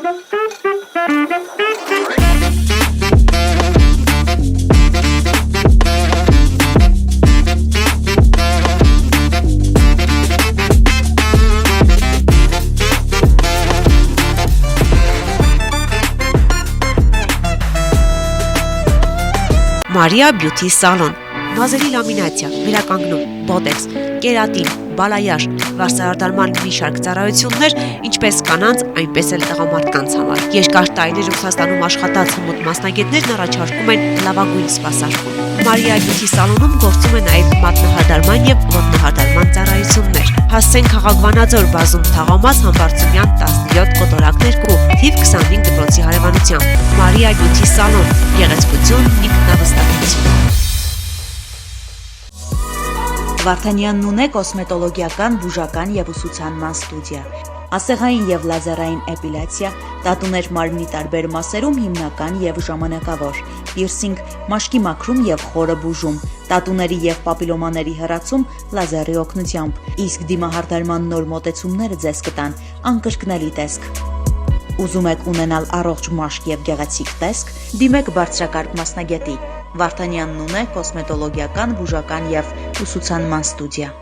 Maria Beauty Salon, նազերի լամինացիա, վերականգնում, բոտեքս, կերատին, բալայաժ, վարսահարդարման մի շարք ծառայություններ, ինչպես կանանց, այնպես էլ տղամարդկանց համար։ Երկար տարիներ Ռուսաստանում աշխատած հմուտ մասնագետներն առաջարկում են լավագույն սպասարկում։ Maria Beauty Salon-ում գործում է նաև մատնահարդարման եւ ոտնահարդարման ծառայություններ։ Հասցեն Քաղաք Վանաձոր, բազում Թաղամաս, Համբարձումյան 17 կոտորակ 2, թիվ 25 դպրոցի հարևանությամբ։ Maria Beauty Salon, գեղեցկություն, ինքնավստահություն։ Վարդանյանն ունե կոսմետոլոգիական, բուժական եւ ուսուցանման ստուդիա, ասեղային եւ լազերային էպիլյացիա, տատուներ մարմնի տարբեր մասերում հիմնական եւ ժամանակավոր, պիրսինգ, մաշկի մաքրում եւ խորը բուժում, տատուների եւ պապիլոմաների հեռացում լազերի օգնությամբ, իսկ դիմահարդարման նոր մոտեցումները ձեզ կտան անկրկնելի տեսք։ Ուզում եք ունենալ առողջ մաշկ եւ գեղեցիկ տեսք, դիմեք բարձրակարգ մասնագետի։ Վարդանյանն ունե կոսմետոլոգիական, բուժական եւ ուսուցանման ստուդիա։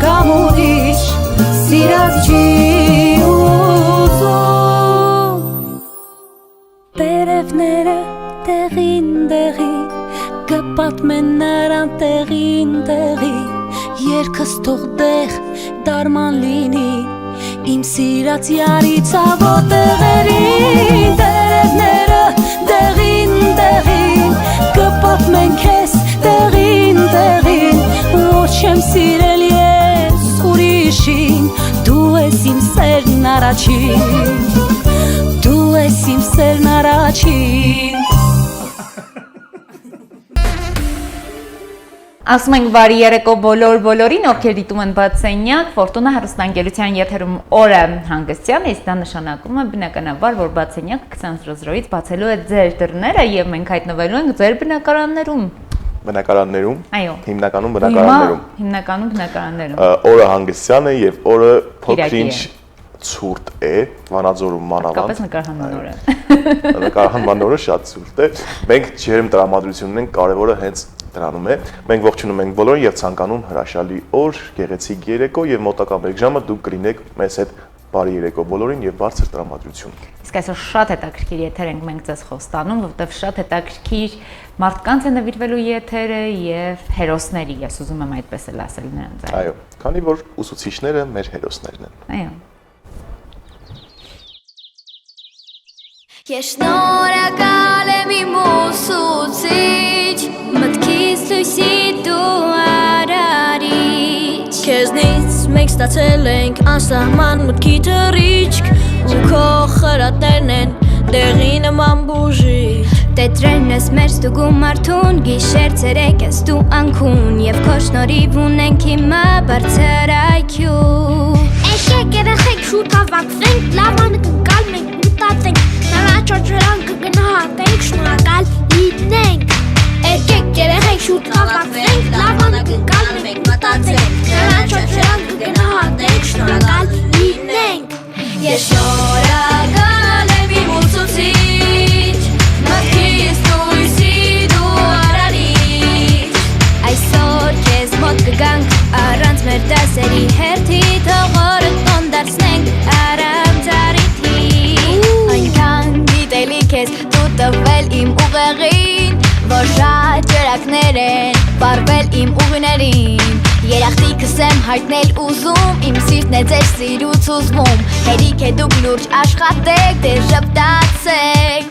կամ ուրիշ սիրած չի ուզում Տերևները տեղին տեղին կպատմեն նրան տեղին տեղի Երկս թող դեղ դարման լինի Իմ սիրած յարի ցավոտ տեղերին Տերևները տեղին տեղին կպատմեն քեզ տեղին տեղին Ոչ եմ սիրել ես ուրիշին Դու ես իմ սերն առաջին Դու ես իմ սերն առաջին Ասում ենք բարի երեկո բոլորին, ովքեր դիտում են բաց սենյակ, Ֆորտունա հեռուստաընկերության եթերում օրը հանգստյան, իսկ դա նշանակում է բնականաբար, որ բաց սենյակը 20:00-ից բացելու է ձեր դռները եւ մենք հայտնվելու ենք ձեր բնակարաններում։ Բնակարաններում։ Այո։ Հիմնականում բնակարաններում։ Հիմնականում բնակարաններում։ Օրը հանգստյան է եւ օրը փոքրինչ ցուրտ է, Վանաձորում մանավանդ։ Կապես նկարահանման օրը։ Նկարահանման օրը շատ ցուրտ է։ Մենք ջերմ տրամադրությունն ենք, կարևորը հենց դրանում է։ Մենք ողջունում ենք բոլորին եւ ցանկանում հրաշալի օր, գեղեցիկ երեկո եւ մոտակա 1 ժամը դուք կլինեք մեզ հետ բարի երեկո բոլորին եւ բարձր տրամադրություն։ Իսկ այսօր շատ հետաքրքիր եթեր ենք մենք ձեզ խոստանում, որովհետեւ շատ հետաքրքիր մարդկանց է նվիրվելու եթերը եւ հերոսների, ես ուզում եմ այդպես էլ ասել նրանց։ Այո, քանի որ ուսուցիչները մեր հերոսներն են։ Այո։ Ես շնորհակալ եմ իմ ուսուցիչ Մտքիս լույսի դու արարիչ Քեզնից մենք ստացել ենք անսահման մտքի թռիչք Ու քո խրատներն են դեղի նման բուժիչ Տետրերն ես մեր ստուգում արդուն Գիշեր ցերեկ ես դու անքուն Եվ քո շնորհիվ ունենք հիմա բարձր IQ Եկեք երեխեք շուտ հավաքվենք Լավանը կգալ մենք մտածենք Նարաճոճրան կգնահատենք շնորհակալ լինենք Եկեք երեխեք շուտ Հավաքվենք լավանը կգալ մենք մտածենք Նարաճոճրան կգնահատենք շնորհակալ լինենք Ես շնորհակալ եմ իմ ուսուցիչ Մտքիս լույսի դու արարիչ Այսօր քեզ մոտ կգանք առանց մեր դասերի հերթի Թող օրը տոն դարձնենք առանց առիթի Այնքան գիտելիք ես դու տվել իմ ուղեղին Որ շատ ջրակներ են պարվել իմ ուղիներին Երախտիկս եմ հայտնել ուզում Իմ սիրտն է ձեր սիրուց ուզվում Հերիք է դուք լուրջ աշխատեք, դե ժպտացեք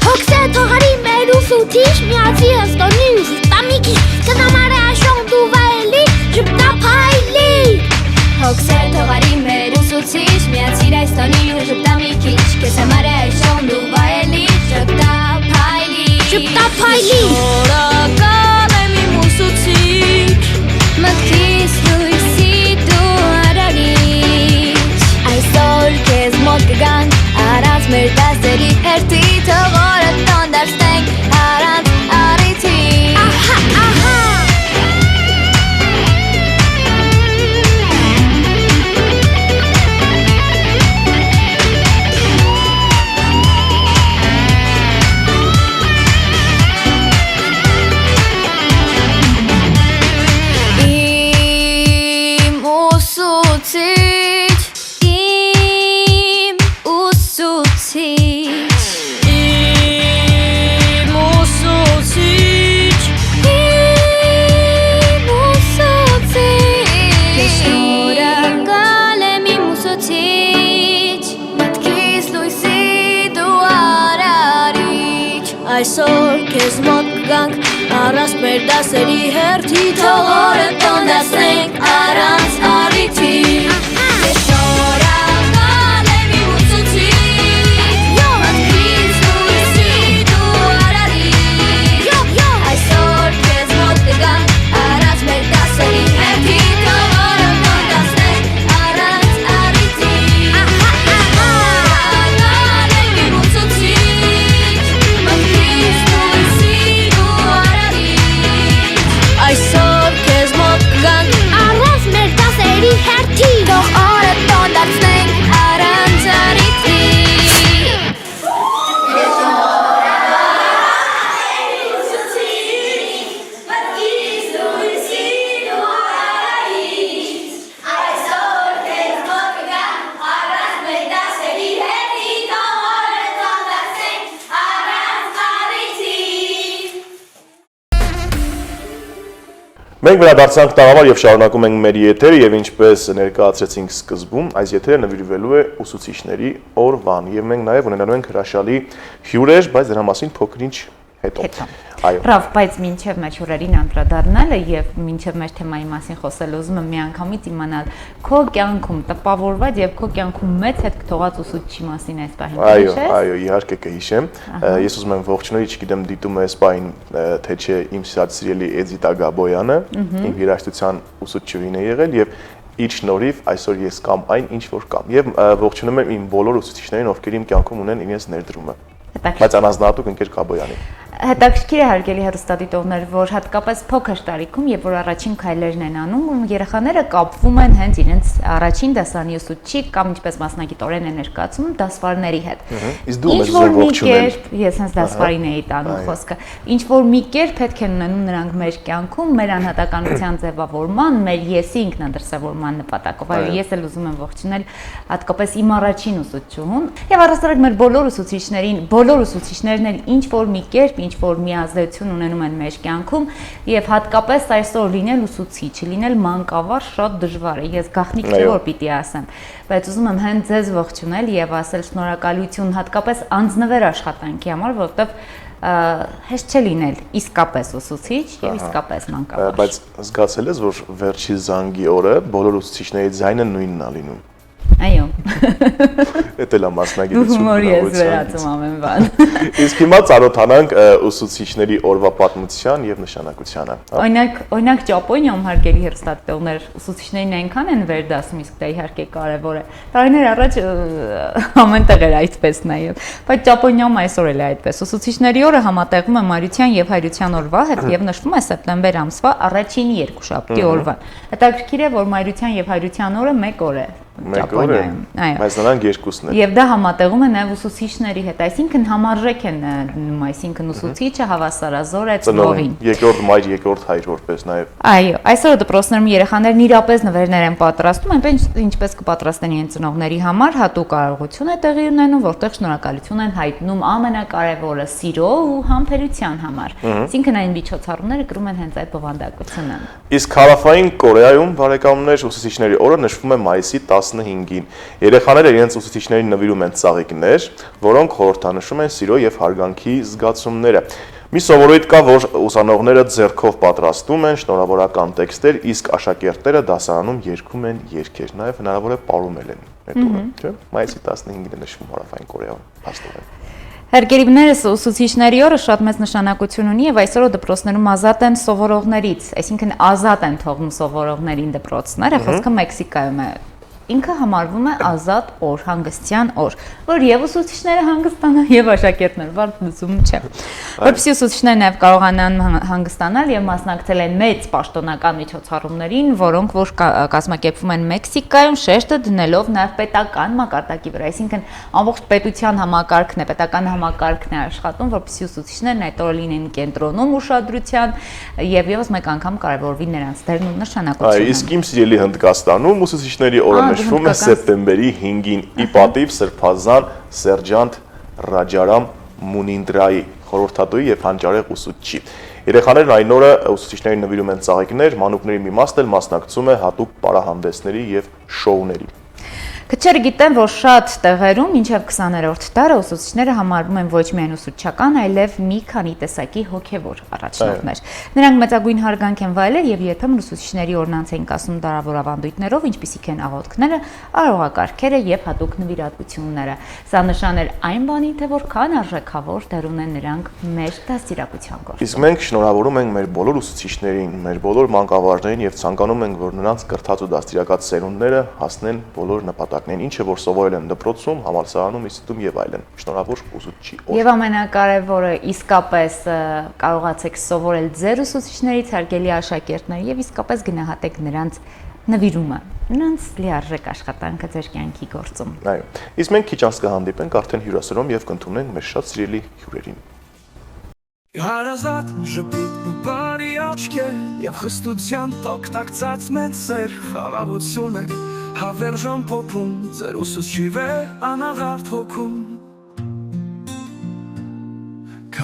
Հոգս է թողարի մեր ուսուցիչ Միացի հստոնի ու ժպտամիքիչ Կնամարը աշոն դու վայելի ժպտապայլի Հոգս է թողարի մեր ուսուցիչ Միացիր այս տոնի ու ժպտամիքիչ Քեզ համար է աշոն դու վայելի ժպտապայլի Ժպտապայլի Շնորհակալ եմ իմ ուսուցիչ Մտքիս լույսի դու արարիչ Այսօր քեզ մոտ կգանք առանց մեր դասերի հերթի Թող օրը տոն դարձնենք առանց առիթի Ահա, ահա Այսօր քեզ մոտ կգանք առանց մեր դասերի հերթի Թող օրը տոն դասնենք առանց առիթի Ես շնորհակալ եմ իմ ուսուցիչ Մտքիս լույսի դու արարիչ Այսօր քեզ մոտ կգանք առանց մեր դասերի հերթի Թող օրը տոն դասնենք առանց առիթի Շնորհակալ եմ իմ ուսուցիչ Այսօր քեզ մոտ Մենք վերադարձանք տաղավար եւ շարունակում ենք մեր եթերը եւ ինչպես ներկայացրեցինք սկզբում, այս եթերը նվիրվելու է ուսուցիչների օրվան եւ մենք նաեւ ունենալու ենք հրաշալի հյուրեր, բայց դրա մասին փոքր-ինչ հետո։ Այո։ Ռավ, բայց մինչև մեր հյուրերին անդրադառնալը եւ մինչև մեր թեմայի մասին խոսել ուզում եմ միանգամից իմանալ քո կյանքում տպավորված եւ քո կյանքում մեծ հետ կթողած ուսուցչի մասին այս պահին հիշես։ Այո, իհարկե կհիշեմ։ Ես ուզում եմ ողջունել, չգիտեմ դիտում ես պահին թե չէ իմ սիրելի Էդիտա Գաբոյանը, իմ երաժշտության ուսուցչուհին է եղել եւ իր շնորհիվ այսօր ես կամ այն ինչ որ կամ եւ ողջունում եմ իմ բոլոր ուսուցիչներին, ովքեր իմ կյանքում ունեն իրենց ներդրումը։ Բայց անազնահատուկ ընկեր Գաբոյանի։ Հետաքրքիր է հարգելի հեռուստադիտողներ, որ հատկապես փոքր տարիքում, երբ որ առաջին քայլերն են անում, երեխաները կապվում են հենց իրենց առաջին դասարանի ուսուցչի կամ ինչպես մասնագիտորեն են ներկայացում դասվարների հետ։ Իսկ դու մեզ ողջունել։ Ես հենց դասվարին էի տանում խոսքը։ Ինչ որ մի կերպ պետք է ունենουν նրանք մեր կյանքում, մեր անհատականության ձևավորման, մեր եսի ինքնադրսևորման նպատակով։ Այո, ես էլ ուզում եմ ողջունել հատկապես իմ առաջին ուսուցչուհուն եւ առաստաղ մեր բոլոր ուսուցիչներն էլ ինչ որ մի կերպ ինչ որ մի ազդեցություն ունենում են մեր կյանքում եւ հատկապես այսօր լինել ուսուցիչ, լինել մանկավար շատ դժվար է։ Ես գաղտնիք չէ որ պիտի ասեմ, բայց ուզում եմ հենց ձեզ ողջունել եւ ասել շնորհակալություն հատկապես անձնվեր աշխատանքի համար, որովհետեւ հեշտ չէ լինել իսկապես ուսուցիչ եւ իսկապես մանկավար։ Բայց զգացել ես որ վերջի զանգի օրը բոլոր ուսուցիչների ձայնը նույնն է լինում։ Այո։ Դա էլ մասնագիտություն։ Հումորի ես վերածում ամեն բան։ Իսկ հիմա ծանոթանանք ուսուցիչների օրվա պատմության եւ նշանակությանը։ Օրինակ Ճապոնիայում հարգելի հեռուստադիտողներ ուսուցիչներին այնքան են վերդասում, իսկ դա իհարկե կարևոր է։ Տարիներ առաջ ամենտեղ էր այդպես նաեւ, բայց Ճապոնիայում այսօր էլ է այդպես։ Ուսուցիչների օրը համատեղվում է Մարիության եւ Հայրության օրվա հետ եւ նշվում է սեպտեմբեր ամսվա առաջին երկուշաբթի օրվան։ Հետաքրքիր է, որ Մարիության եւ Հայրության օրը մեկ օր է։ Ճապոնիայում, այո։ Բայց նրանք երկուսն են։ Եվ դա համատեղում է նաև ուսուցիչների հետ, այսինքն համարժեք են դնում, այսինքն ուսուցիչը հավասարազոր է ծնողին։ Երկրորդ մայր, երկրորդ հայր որպես նաև։ Այո, այսօր դպրոցներում երեխաներն իրապես նվերներ են պատրաստում, այնպես ինչպես կպատրաստեն իրենց ծնողների համար, հատուկ կարողություն է տեղի ունենում, որտեղ շնորհակալություն են հայտնում ամենակարևորը սիրո ու համբերության համար։ Այսինքն այն միջոցառումները կրում են հենց այդ բովանդակությունը։ Իսկ Հարավային Կորեայում բարեկամներ ուսուցիչների օրը նշվում է մայիսի 15-ին։ Երեխաները իրենց ուսուցիչներին նվիրում են ծաղիկներ, որոնք խորհրդանշում են սիրո եւ հարգանքի զգացումները։ Մի սովորույթ կա, որ ուսանողները ձեռքով պատրաստում են շնորհավորական տեքստեր, իսկ աշակերտները դասարանում երգում են երգեր, նաեւ հնարավոր է պարումել են այդ օրը, չէ՞։ Մայիսի 15-ին է նշվում Հարավային Կորեայում, հաստատեն։ Հարգելիներս ուսուցիչների օրը շատ մեծ նշանակություն ունի եւ այսօր դպրոցներում ազատ են սովորողներից, այսինքն ազատ են թողնում սովորողներին դպրոցները, խոսքը Մեքսիկայում է։ Ինքը համարվում է ազատ օր, հանգստյան օր, որ եւ ուսուցիչները հանգստանան եւ աշակերտները, բարդ լուծում չէ։ Որպեսզի ուսուցիչները նաեւ կարողանան հանգստանալ եւ մասնակցել են մեծ պաշտոնական միջոցառումներին, որոնք որ կազմակերպվում են Մեքսիկայում, շեշտը դնելով նաեւ պետական մակարդակի վրա, այսինքն ամբողջ պետության համակարգն է, պետական համակարգն է աշխատում, որպեսզի ուսուցիչներն այդ օրը լինեն կենտրոնում ուշադրության եւ եւս մեկ անգամ կարեւորվի նրանց դերն ու նշանակությունը։ Այո, իսկ իմ սիրելի Հնդկաստանում ուսուցիչների օրը նշվում է սեպտեմբերի 5-ին ի պատիվ սրբազան սերժանտ Ռաջարամ Մունինդրայի խորհրդատուի եւ հանճարեղ ուսուցչի։ Երեխաներն այն օրը ուսուցիչներին նվիրում են ծաղիկներ, մանուկների մի մասն էլ մասնակցում է հատուկ պարահանդեսների եւ շոուների։ Քչերը գիտեն, որ շատ տեղերում մինչև 20-րդ դարը ուսուցիչները համարվում են ոչ միայն ուսուցչական, այլև մի քանի տեսակի հոգևոր առաջնորդներ։ Նրանք մեծագույն հարգանք են վայելել եւ երբեմն ուսուցիչների օրնանց են կասում դարավոր ավանդույթներով, ինչպիսիք են աղոթքները, արողակարգերը եւ հատուկ նվիրատվությունները։ Սա նշան է այն բանի, թե որքան արժեքավոր դեր ունեն նրանք մեր դաստիարակության գործում։ Իսկ մենք շնորհավորում ենք մեր բոլոր ուսուցիչներին, մեր բոլոր մանկավարժներին եւ ցանկանում ենք, որ նրանց կրթած ու դաստիարակած սերունդները հասնեն բոլոր նպատակներին, ինչը որ սովորել են դպրոցում, համալսարանում, ինստիտուտում եւ այլն։ Շնորհավոր ուսուցչի օր։ Եվ ամենակարևորը իսկապես կարողացեք սովորել ձեր ուսուցիչներից, հարգելի աշակերտներ, եւ իսկապես գնահատեք նրանց նվիրումը, նրանց լիարժեք աշխատանքը ձեր կյանքի գործում։ Այո։ Իսկ մենք քիչ անց կհանդիպենք արդեն հյուրասրում եւ կընդունենք մեր շատ սիրելի հյուրերին։ Հարազատ ժպիտ ու բարի աչքեր եւ խստության տակ տակծած մեծ սեր խաղաղություն է հավերժան փոփում ձեր ուսուցչի վեր անաղարտ հոգում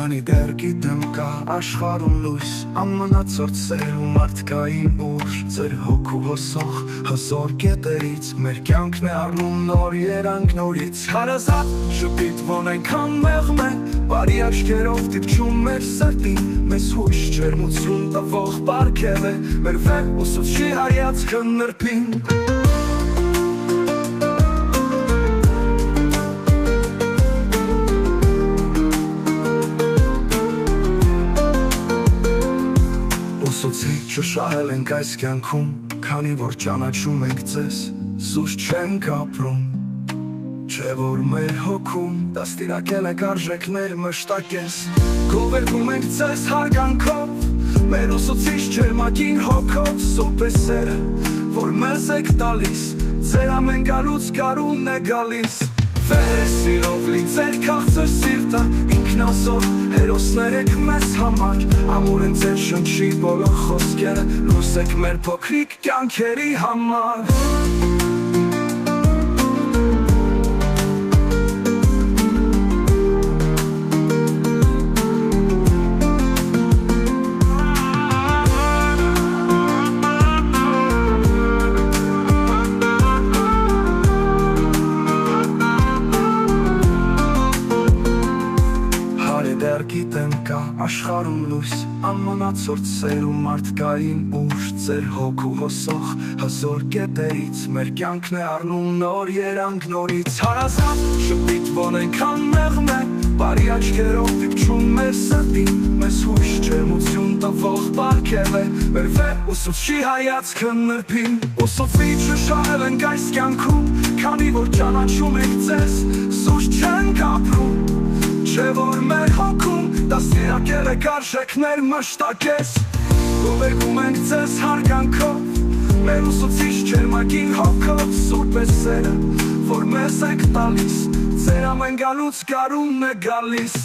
Քանի դեռ գիտեմ կա աշխարհում լույս ամենացորդ սեր ու մարդկային ուժ Ձեր հոգու հոսող հզոր կետերից Մեր կյանքն է առնում նոր երանք նորից Հարազատ շպիտ ոնք այնքան մեղմ է Բարի աչքերով դիպչում մեր սրտին Մեզ հույս ջերմություն տվող պարգև է Մեր վեր ուսուցչի հայացքը նրբին Ուսուցիչը շահել ենք այս կյանքում Քանի որ ճանաչում ենք ձեզ Զուստ չենք ապրում Չէ որ մեր հոգում Դաստիարակել եք արժեքներ մշտակես Գովերգում ենք ձեզ հարգանքով Մեր ուսուցիչ ջերմագին հոգով Սուրբ է սերը որ մեզ եք տալիս Ձեր ամեն գալուց գարուն է գալիս Սիրով լի ձեր քաղցր սիրտը ինքնասոր հերոսներ եք մեզ համար Ամուր են ձեր շնչի բոլոր խոսքերը լույս եք մեր փոքրիկ կյանքերի համար Գիտեմ կա աշխարհում լույս ամենացորդ սեր ու մարդկային ուժ Ձեր հոգու հոսող հզոր կետերից Մեր կյանքն է առնում նոր երանք նորից Հարազատ շպիտ ոնք այնքան մեղմ է Բարի աչքերով դիպչում մեր սրտին Մեզ հույս ջերմություն տվող պարգև է Մեր վեր ուսուցչի հայացքը նրբին Ուսուցիչը շահել ենք այս կյանքում Քանի որ ճանաչում ենք ձեզ Զուստ չենք ապրում Չէ որ մեր հոգում դաստիարակել եք արժեքներ մշտակես Գովերգում ենք ձեզ հարգանքով Մեր ուսուցիչ ջերմագին հոգով Սուրբ է սերը որ մեզ եք տալիս Ձեր ամեն գալուց գարուն է գալիս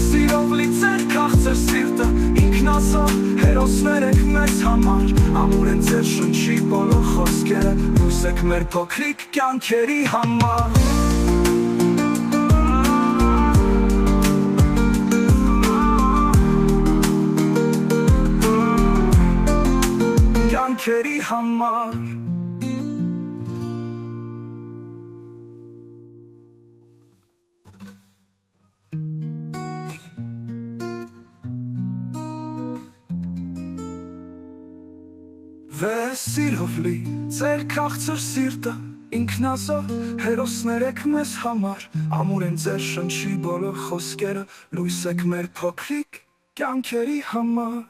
Սիրով լի ձեր քաղցր սիրտը ինքնասոր հերոսներ եք մեզ համար Ամուր են ձեր շնչի բոլոր խոսքերը լույս եք մեր փոքրիկ կյանքերի համար Կյանքերի համար Սիրով լի ձեր քաղցր սիրտը ինքնասոր հերոսներ եք մեզ համար Ամուր են ձեր շնչի բոլոր խոսքերը լույս եք մեր փոքրիկ կյանքերի համար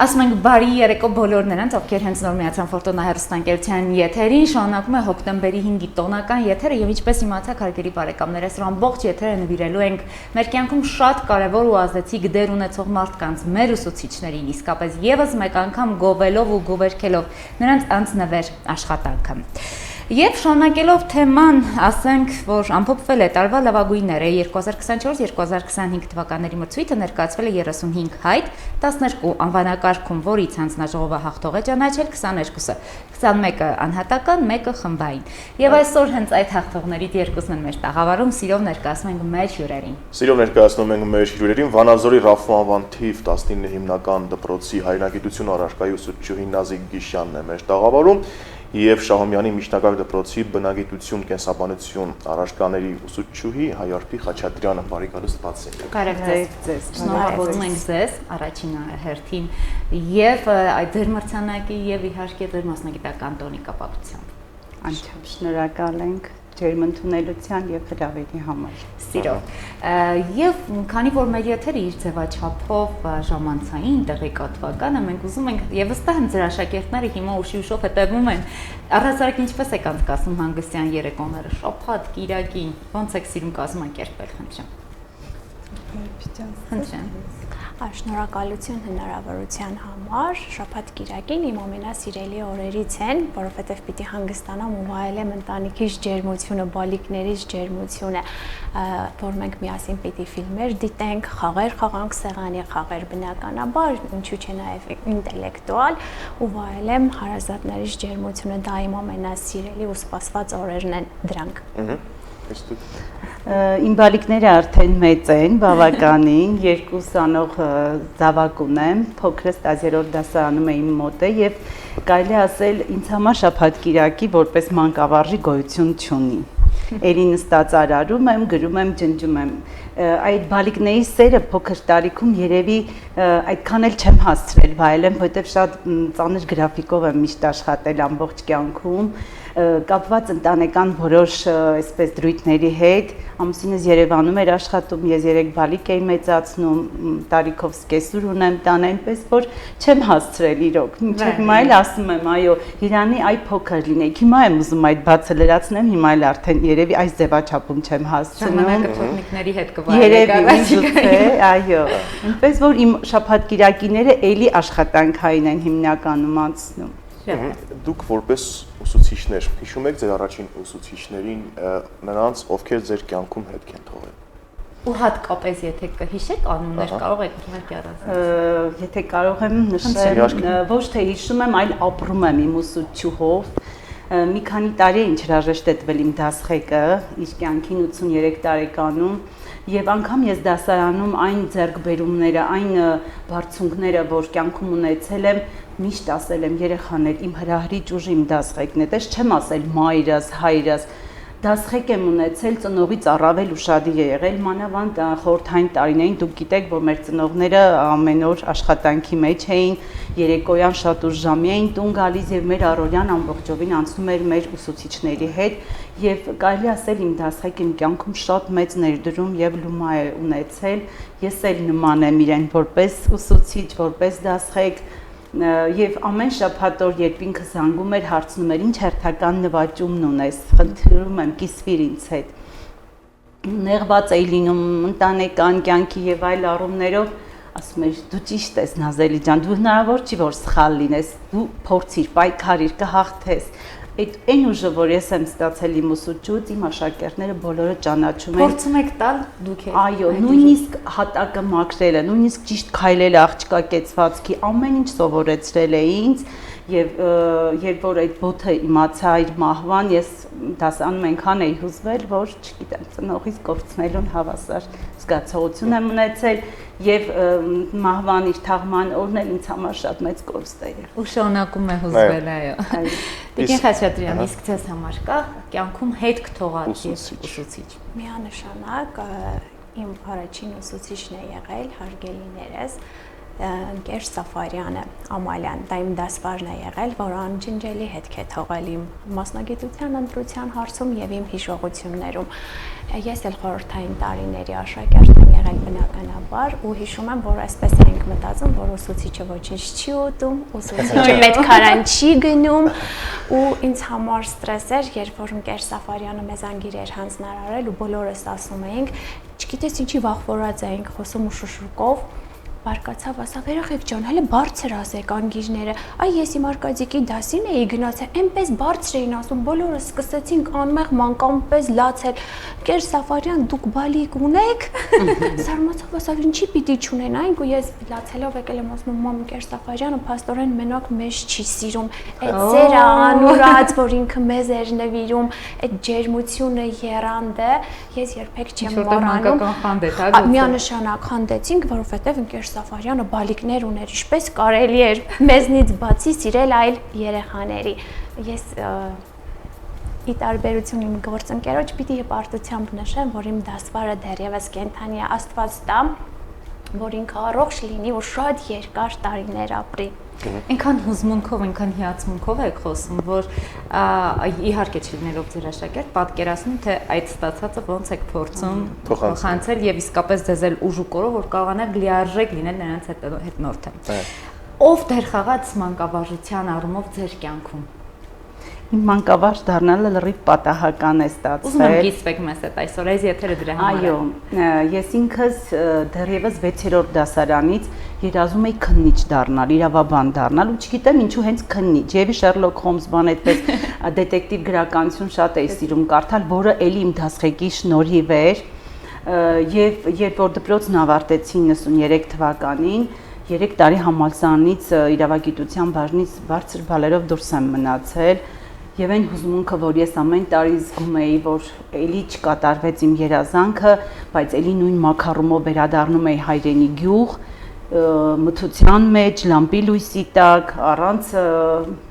Ասում ենք բարի երեկո բոլոր նրանց, ովքեր հենց նոր միացան Ֆորտունա հեռուստաընկերության եթերին, շարունակում է հոկտեմբերի 5-ի տոնական եթերը եւ ինչպես իմացաք հարգելի բարեկամներ, այս ամբողջ եթերը նվիրելու ենք մեր կյանքում շատ կարեւոր ու ազդեցիկ դեր ունեցող մարդկանց, մեր ուսուցիչներին, իսկապես եւս մեկ անգամ գովելով ու գովերգելով նրանց անձնվեր աշխատանքը։ Եվ շարունակելով թեման, ասենք, որ ամփոփվել է տարվա լավագույնները 2024-2025 թվականների մրցույթը ներկայացվել է 35 հայտ, 12 անվանակարգում, որից հանձնաժողովը հաղթող է ճանաչել 22-ը, 21-ը անհատական, 1-ը խմբային։ Եվ այսօր հենց այդ հաղթողներից երկուսն են մեր տաղավարում, սիրով ներկայացնում ենք մեր հյուրերին։ Սիրով ներկայացնում ենք մեր հյուրերին Վանաձորի Ռաֆու անվան թիվ 19 հիմնական դպրոցի հայրենագիտություն առարկայի ուսուցչուհի Նազիկ Գիշյանն է մեր տաղավարում եւ Շահումյանի միջնակարգ դպրոցի բնագիտություն կենսաբանություն առարկաների ուսուցչուհի Հայարփի Խաչատրյանը բարի գալուստ բացենք։ Բարև ձեզ։ Շնորհավորում ենք ձեզ առաջին հերթին եւ այդ ձեր մրցանակի եւ իհարկե ձեր մասնագիտական տոնի կապակցությամբ։ Անչափ շնորհակալ ենք ջերմ ընդունելության եւ հրավերի համար։ Սիրով։ Եվ քանի որ մեր եթերը իր ձևաչափով ժամանցային տեղեկատվական է, մենք ուզում ենք եւ վստահ եմ ձեր աշակերտները հիմա ուշի-ուշով հետևում են, առհասարակ ինչպես եք անցկացնում հանգստյան երեկոները, շաբաթ, կիրակին, ո՞նց եք սիրում կազմակերպել, խնդրեմ։ Շնորհակալություն հնարավորության համար։ Շաբաթ կիրակին իմ ամենասիրելի օրերից են, որովհետև պիտի հանգստանամ ու վայելեմ ընտանիքիս ջերմությունը, բալիկներիս ջերմությունը, որ մենք միասին պիտի ֆիլմեր դիտենք, խաղեր խաղանք սեղանի, խաղեր բնականաբար, ինչու՞ չէ նաև ինտելեկտուալ ու վայելեմ հարազատներիս ջերմությունը, դա իմ ամենասիրելի ու սպասված օրերն են դրանք։ Իմ բալիկները արդեն մեծ են, բավականին, 2 անող զավակ ունեմ, փոքրս 10-րդ դասարանում է իմ մոտ է եւ կարելի ասել ինձ համար շաբաթ կիրակի որպես մանկավարժի գոյություն չունի։ Էլի նստած արարում եմ, գրում եմ, ջնջում եմ։ Այդ բալիկների սերը փոքր տարիքում երևի այդքան էլ չեմ հասցրել վայելեմ, որովհետև շատ ծանր գրաֆիկով եմ միշտ աշխատել ամբողջ կյանքում, կապված ընտանեկան որոշ այսպես դրույթների հետ, ամուսինս Երևանում էր աշխատում, ես 3 բալիկ էի մեծացնում, տարիքով սկեսուր ունեմ տան, այնպես որ չեմ հասցրել իրոք։ Մինչև հիմա էլ ասում եմ, այո, Իրանի այ փոքր լինեք, հիմա եմ ուզում այդ բացը լրացնեմ, հիմա էլ արդեն երևի այս ձևաչափում չեմ հասցնում։ Ժամանակը թորնիկների հետ կվայելեք, այո, այնպես որ իմ շաբաթ կիրակիները էլի աշխատանքային են հիմնականում անցնում։ Դուք որպես ուսուցիչներ, հիշում եք ձեր առաջին ուսուցիչներին, նրանց, ովքեր ձեր կյանքում հետք են թողել։ Ու հատկապես եթե կհիշեք անուններ, կարող եք իհարկե առանձնացնել։ Եթե կարող եմ նշել, ոչ թե հիշում եմ, այլ ապրում եմ իմ ուսուցչուհով։ Մի քանի տարի է ինչ հրաժեշտ է տվել իմ դասղեկը, իր կյանքին 83 տարեկանում, եւ անգամ ես դասարանում այն ձեռքբերումները, այն բարձունքները, որ կյանքում ունեցել եմ, միշտ ասել եմ երեխաներ, իմ հրահրիչ ուժը իմ դասղեկն է, դες չեմ ասել մայրս, հայրս, դասղեկ եմ ունեցել, ծնողից առավել ուշադիր է եղել, մանավանդ խորհրդային տարիներին, դուք գիտեք, որ մեր ծնողները ամեն օր աշխատանքի մեջ էին, երեկոյան շատ ուշ ժամի էին տուն գալիս եւ մեր առօրյան ամբողջովին անցնում էր մեր ուսուցիչների հետ եւ կարելի ասել իմ դասղեկը իմ կյանքում շատ մեծ ներդրում եւ լումա է ունեցել, ես էլ նման եմ իրեն որպես ուսուցիչ, որպես դասղեկ եւ ամեն շաբաթ օր երբ ինքը զանգում էր հարցնում էր ինչ հերթական նվաճումն ունես, խնդրում եմ կիսվիր ինձ հետ։ Նեղված էի լինում ընտանեկան կյանքի եւ այլ առումներով, ասում էր դու ճիշտ ես Նազելի ջան, դու հնարավոր չի որ սխալ լինես, դու փորձիր, պայքարիր, կհաղթես։ Այն ուժը, որ ես եմ ստացել իմ ուսուցչուց, իմ աշակերտները բոլորը ճանաչում են։ Փորձում եք տալ դուք եք։ Այո, նույնիսկ հատակը մաքրելը, նույնիսկ ճիշտ քայլելը աղջկա կեցվածքի, ամեն ինչ սովորեցրել է ինձ եւ երբ որ այդ բոթը իմացա իր մահվան, ես դասանում այնքան էի հուզվել, որ չգիտեմ, ծնողից կորցնելուն հավասար զգացողություն եմ ունեցել եւ մահվան իր թաղման օրն էլ ինձ համար շատ մեծ կորուստ է եղել։ Ու շարունակում է հուզվել, այո։ Տիկին Խաչատրյան, իսկ ձեզ համար կա կյանքում հետք թողած ուսուցիչ։ Միանշանակ իմ առաջին ուսուցիչն է եղել հարգելիներս Գեր Սաֆարյանը, Ամալյան, դա իմ դասվարն է եղել, որ անջնջելի հետք է թողել իմ մասնագիտության ընտրության հարցում եւ իմ հիշողություններում։ Ես էլ խորհրդային տարիների աշակերտ եմ եղել բնականաբար ու հիշում եմ, որ այսպես ենք մտածում, որ ուսուցիչը ոչինչ չի ուտում, ուսուցիչը պետքարան չի գնում ու ինձ համար ստրես էր, երբ որ Գեր Սաֆարյանը մեզ անգիր էր հանձնարարել ու բոլորս ասում էինք, չգիտես ինչի վախվորած էինք խոսում ու շշուկով Բարկացավ, ասավ, երեխեք ջան, հələ բարձր ասեք անգիրները։ Այ ես իմ արկադիկի դասին էի գնացել, այնպես բարձր էին ասում, բոլորս սկսեցինք անմեղ մանկամպես լացել։ Գեր Սաֆարյան, դուք բալիկ ունեք։ Զարմացավ, ասավ, ինչի պիտի չունենայինք ու ես լացելով եկել եմ ասում, մամ, Գեր Սաֆարյանը փաստորեն մենակ մեզ չի սիրում։ Այդ ծերը անուրած, որ ինքը մեզ էր նվիրում, այդ ջերմությունը, եռանդը, ես երբեք չեմ մոռանում։ Միանշանակ խանդեցինք, որովհետև Գեր Սաֆարյանը բալիկներ ուներ, ինչպես կարելի էր մեզնից բացի սիրել այլ երեխաների։ Ես ի տարբերություն իմ գործընկերոջ պիտի հպարտությամբ նշեմ, որ իմ դասվարը դեռևս կենդանի է, Աստված տա, որ ինքը առողջ լինի ու շատ երկար տարիներ ապրի։ Այնքան հուզմունքով, այնքան հիացմունքով եք խոսում, որ իհարկե չլինելով ձեր աշակերտ, պատկերացնում թե այդ ստացածը ոնց եք փորձում փոխանցել եւ իսկապես ձեզ էլ ուժ ու կորով, որ կարողանաք լիարժեք լինել նրանց հետնորդը։ Ով դեր խաղաց մանկավարժության առումով ձեր կյանքում։ Իմ մանկավարժ դառնալը լրիվ պատահական է ստացվել։ Ուզում եմ գիսվեք մեզ այդ այսօր այս եթերը դրա համար։ Այո, ես ինքս դեռևս 6-րդ դասարանից երազում էի քննիչ դառնալ, իրավաբան դառնալ ու չգիտեմ ինչու հենց քննիչ։ Եվի Շերլոկ Հոլմս բան այդպես դետեկտիվ գրականություն շատ էի սիրում կարդալ, որը էլի իմ դասղեկի շնորհիվ էր։ Եվ երբ որ դպրոցն ավարտեցի 93 թվականին, 3 տարի համալսարանից իրավագիտության բաժնից բարձր բալերով դուրս եմ մնացել եւ այն հուզմունքը, որ ես ամեն տարի զգում էի, որ էլի չկատարվեց իմ երազանքը, բայց էլի նույն մաքարումով վերադառնում էի հայրենի գյուղ, մթության մեջ, լամպի լույսի տակ, առանց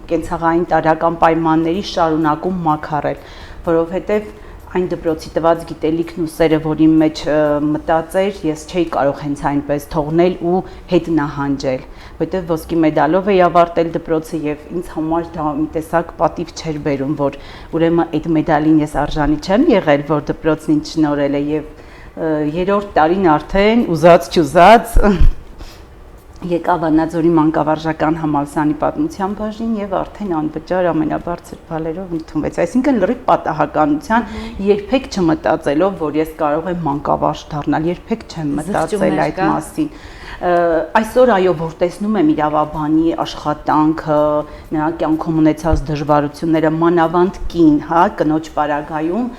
կենցաղային տարրական պայմանների շարունակում մաքարել, որովհետեւ այն դպրոցի տված գիտելիքն ու սերը, որ իմ մեջ մտած էր, ես չէի կարող հենց այնպես թողնել ու հետ նահանջել, որտեղ ոսկի մեդալով էի ավարտել դպրոցը եւ ինձ համար դա մի տեսակ պատիվ չէր բերում, որ ուրեմն այդ մեդալին ես արժանի չեմ եղել, որ դպրոցն ինձ շնորհել է եւ 3-րդ տարին արդեն ուզած չուզած եկա Վանաձորի մանկավարժական համալսարանի պատմության բաժին եւ արդեն անվճար ամենաբարձր բալերով ընդունվեց։ Այսինքն լրիվ պատահականության երբեք չմտածելով, որ ես կարող եմ մանկավարժ դառնալ, երբեք չեմ մտածել այդ մասին։ Այսօր այո, որ տեսնում եմ իրավաբանի աշխատանքը, նրա կյանքում ունեցած դժվարությունները, մանավանդ կին, հա, կնոջ պարագայում,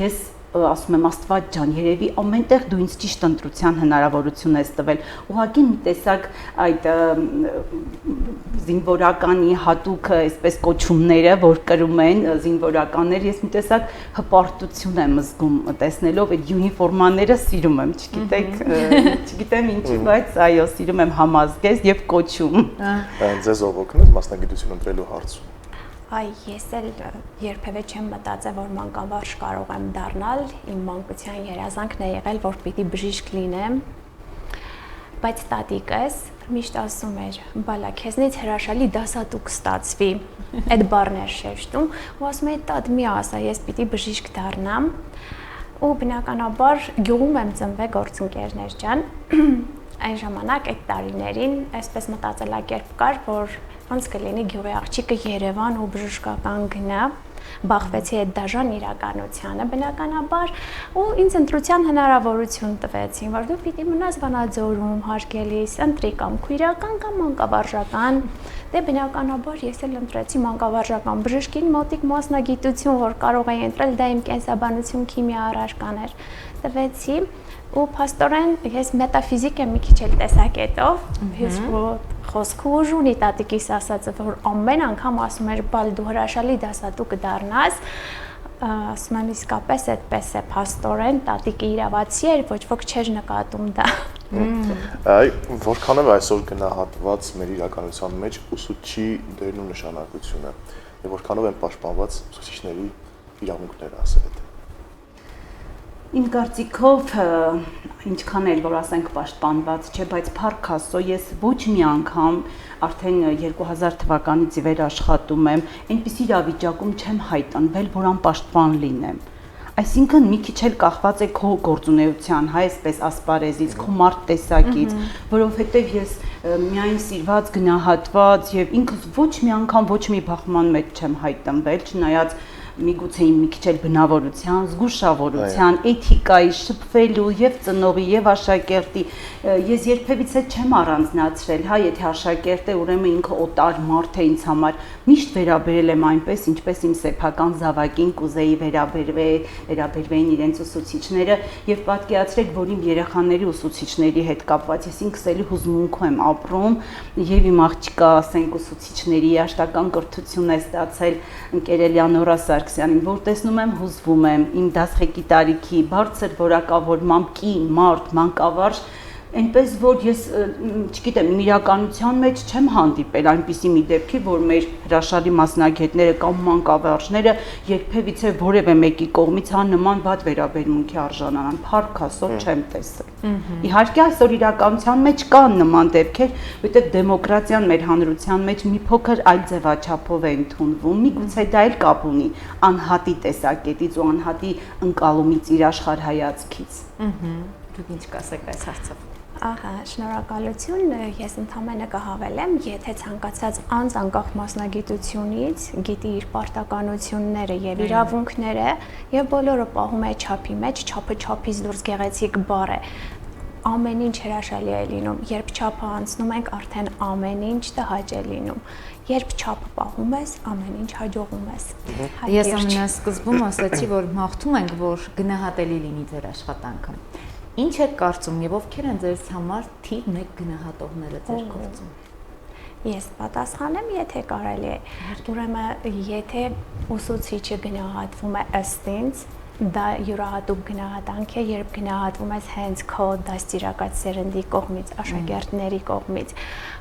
ես ասում եմ Աստված ջան, երևի ամենտեղ դու ինձ ճիշտ ընտրության հնարավորություն ես տվել։ Ուղղակի մի տեսակ այդ զինվորականի հատուկ այսպես կոչումները, որ կրում են զինվորականներ, ես մի տեսակ հպարտություն եմ զգում տեսնելով այդ յունիֆորմաները սիրում եմ, չգիտեմ ինչի, բայց այո, սիրում եմ համազգեստ եւ կոչում։ Ձեզ ով օգնեց մասնագիտություն ընտրելու հարցում։ Այ ես էլ երբևէ չեմ մտածել, որ մանկավարժ կարող եմ դառնալ, իմ մանկության երազանքն է եղել, որ պիտի բժիշկ լինեմ, բայց տատիկս միշտ ասում էր, բալա, քեզնից հրաշալի դասատու կստացվի, այդ բառն էր շեշտում, ու ասում էր, տատ մի ասա, ես պիտի բժիշկ դառնամ, ու բնականաբար գյուղում եմ ծնվել գործընկերներ ջան, այն ժամանակ այդ տարիներին այսպես մտածելակերպ կար, որ ոնց կլինի գյուղի աղջիկը Երևան ու բժշկական գնա, բախվեցի այդ դաժան իրականությանը բնականաբար ու ինձ ընտրության հնարավորություն տվեցին, որ դու պիտի մնաս Վանաձորում հարգելիս, ընտրի կամ քույրական կամ մանկավարժական, դե բնականաբար ես էլ ընտրեցի մանկավարժական, բժշկին մոտիկ մասնագիտություն, որ կարող էի ընտրել, դա իմ կենսաբանություն քիմիա առարկան էր, տվեցի ու փաստորեն ես մետաֆիզիկ եմ մի քիչ էլ տեսակետով, ես խոսքը ուժունի տատիկիս ասածը, որ ամեն անգամ ասում էր, բալ դու հրաշալի դասատու կդառնաս, ասում եմ իսկապես այդպես է, փաստորեն տատիկը իրավացի էր, ոչ ոք չէր նկատում դա։ Այ որքանով այսօր գնահատված մեր իրականության մեջ ուսուցչի դերն ու նշանակությունը, եւ որքանով են պաշտպանված ուսուցիչների իրավունքները, ասել եք։ Իմ կարծիքով ինչքան էլ որ ասենք պաշտպանված չէ, բայց փառք Աստծո ես ոչ մի անգամ արդեն 2000 թվականից ի վեր աշխատում եմ, այնպիսի իրավիճակում չեմ հայտնվել, որ անպաշտպան լինեմ։ Այսինքն մի քիչ էլ կախված է քո գործունեության, հա, այսպես ասպարեզից, քո մարդ տեսակից, որովհետև ես միայն սիրված, գնահատված եւ ինքս ոչ մի անգամ ոչ մի բախման մեջ չեմ հայտնվել, չնայած միգուցե մի քիչ էլ բնավորության, զգուշավորության, էթիկայի, շփվելու եւ ծնողի եւ աշակերտի ես երբևիցե չեմ առանձնացրել, հա, եթե աշակերտ է, ուրեմն ինքը օտար մարդ է ինձ համար, միշտ վերաբերել եմ այնպես, ինչպես իմ սեփական զավակին կուզեի վերաբերվեին իրենց ուսուցիչները եւ պատկերացրեք, որ իմ երեխաների ուսուցիչների հետ կապված ես ինքս էլի հուզմունքում եմ ապրում եւ իմ աղջիկա, ասենք, ուսուցիչների աշտական կրթություն է ստացել ընկերելյան Նորա Սարգսյանին, որ տեսնում եմ, հուզվում եմ իմ դասղեկի տարիքի բարձր որակավորմամբ կին, մարդ, մանկավարժ, այնպես որ ես, չգիտեմ, իմ իրականության մեջ չեմ հանդիպել այնպիսի մի դեպքի, որ մեր հրաշալի մասնագետները կամ մանկավարժները երբևիցե որևէ մեկի կողմից նման վատ վերաբերմունքի արժանանան, փառք Աստծո չեմ տեսել։ Իհարկե այսօր իրականության մեջ կան նման դեպքեր, որտեղ դեմոկրատիան մեր հանրության մեջ մի փոքր այլ ձևաչափով է ընդունվում, միգուցե դա էլ կապ ունի անհատի տեսակետից ու անհատի ընկալումից իր աշխարհայացքից։ Դուք ինչ կասեք այս հարցով։ Ահա, շնորհակալություն, ես ընդհանրապես կհավելեմ, եթե ցանկացած անձ անկախ մասնագիտությունից գիտի իր պարտականությունները եւ իրավունքները եւ բոլորը պահում է չափի մեջ, չափը չափից դուրս գեղեցիկ բառ է։ Ամեն ինչ հրաշալի է լինում, երբ չափը անցնում ենք, արդեն ամեն ինչ տհաճ է լինում։ Երբ չափը պահում ես, ամեն ինչ հաջողում ես։ Ես ամենասկզբում ասացի, որ մաղթում ենք, որ գնահատելի լինի ձեր աշխատանքը։ Ինչ եք կարծում եւ ովքեր են ձեզ համար թիվ 1 գնահատողները ձեր գործում։ Ես պատասխանեմ, եթե կարելի է։ Ուրեմն, եթե ուսուցիչը գնահատվում է ըստ ինձ, դա յուրահատուկ գնահատանք է, երբ գնահատվում ես հենց քո դաստիարակած սերնդի կողմից, աշակերտների կողմից։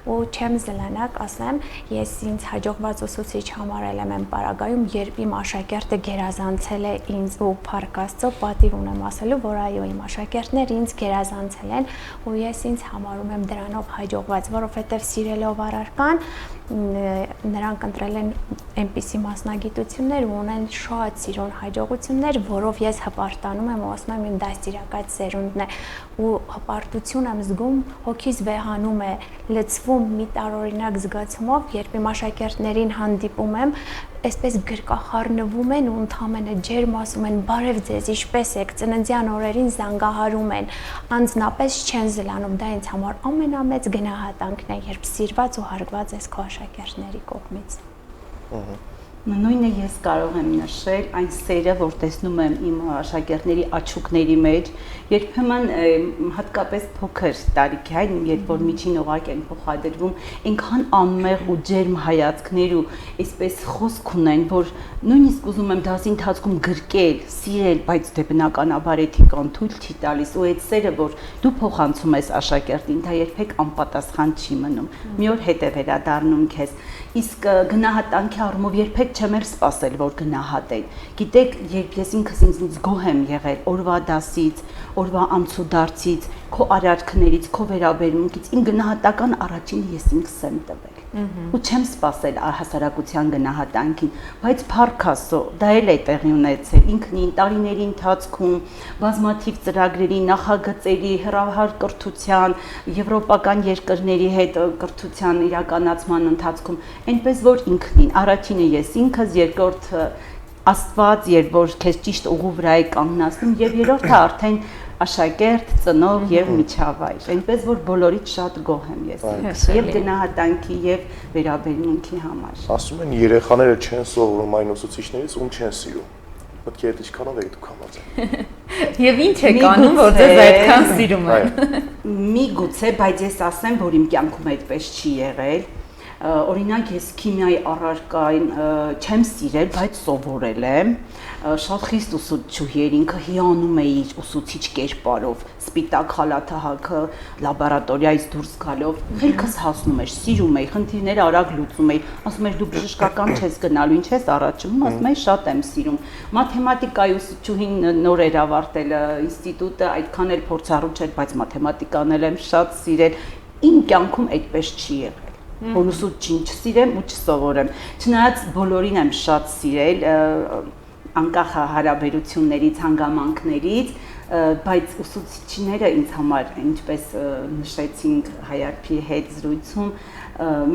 Ու չեմ զլանակ, ասեմ, ես ինձ հաջողված ուսուցիչ համարել եմ այն պարագայում, երբ իմ աշակերտը գերազանցել է ինձ ու փառք Աստծո, պատիվ ունեմ ասելու, որ այո, իմ աշակերտները ինձ գերազանցել են ու ես ինձ համարում եմ դրանով հաջողված, որովհետև սիրելով առարկան, նրանք ընտրել են այնպիսի մասնագիտություններ ու ունեն շատ սիրուն հաջողություններ, որով ես հպարտանում եմ ու ասում եմ իմ դաստիարակած սերունդն է ու հպարտություն եմ զգում, հոգիս վեհանում է, լցվում մի տարօրինակ զգացումով, երբ իմ աշակերտներին հանդիպում եմ, այսպես գրկախառնվում են ու ընդհանրապես ջերմ ասում են բարև ձեզ, ինչպես եք, ծննդյան օրերին զանգահարում են, անձնապես չեն զլանում, դա ինձ համար ամենամեծ գնահատանքն է, երբ սիրված ու հարգված ես քո աշակերտների կողմից։ Նույնը ես կարող եմ նշել այն սերը, որ տեսնում եմ իմ աշակերտների աչուկների մեջ, երբեմն հատկապես փոքր տարիքային, երբ որ միջին օղակ են փոխադրվում, այնքան անմեղ ու ջերմ հայացքներ ու այսպես խոսք ունեն, որ նույնիսկ ուզում եմ դասի ընթացքում գրկել, սիրել, բայց դե բնականաբար էթիկան թույլ չի տալիս ու այդ սերը, որ դու փոխանցում ես աշակերտին, դա երբեք անպատասխան չի մնում։ Մի օր հետ է վերադառնում քեզ։ Իսկ գնահատանքի առումով երբեք չեմ էլ սպասել, որ գնահատեն։ Գիտեք, երբ ես ինքս ինձնից գոհ եմ եղել օրվա դասից, օրվա անցուդարձից, քո արարքներից, քո վերաբերմունքից, իմ գնահատական առաջինը ես ինքս եմ տվել։ Ու չեմ սպասել հասարակության գնահատանքին, բայց փառք Աստծո, դա էլ է տեղի ունեցել ինքնին տարիների ընթացքում, բազմաթիվ ծրագրերի, նախագծերի, հրահար կրթության, եվրոպական երկրների հետ կրթության իրականացման ընթացքում, այնպես որ ինքնին, առաջինը ես ինքս, երկրորդ Աստված, երբ որ քեզ ճիշտ ուղու վրա է կանգնացնում, եւ երրորդը արդեն աշակերտ, ծնող եւ միջավայր, այնպես որ բոլորից շատ գոհ եմ ես եւ գնահատանքի եւ վերաբերմունքի համար։ Ասում են երեխաները չեն սովորում այն ուսուցիչներից, ում չեն սիրում։ Պետք է այդքանով եք դուք համաձայն։ Եվ ինչ եք անում, որ ձեզ այդքան սիրում են։ Միգուցե, բայց ես ասեմ, որ իմ կյանքում այդպես չի եղել։ Օրինակ ես քիմիայի առարկային չեմ սիրել, բայց սովորել եմ, շատ խիստ ուսուցչուհի էր, ինքը հիանում է իր ուսուցիչ կերպարով, սպիտակ խալաթը հագը, լաբորատորիայից դուրս գալով, խելքս հասնում էր, սիրում էի, խնդիրները արագ լուծում էի, ասում էր դու բժշկական չես գնալու, ինչ ես առաջանում, ասում էի շատ եմ սիրում։ Մաթեմատիկայի ուսուցչուհին նոր էր ավարտել ինստիտուտը, այդքան էլ փորձառու չէր, բայց մաթեմատիկան էլ եմ շատ սիրել, իմ կյանքում այդպես չի եղել։ Որ ուսուցչին չսիրեմ ու չսովորեմ։ Չնայած բոլորին եմ շատ սիրել, անկախ հարաբերություններից, հանգամանքներից, բայց ուսուցիչները ինձ համար, ինչպես նշեցինք Հայարփի հետ զրույցում,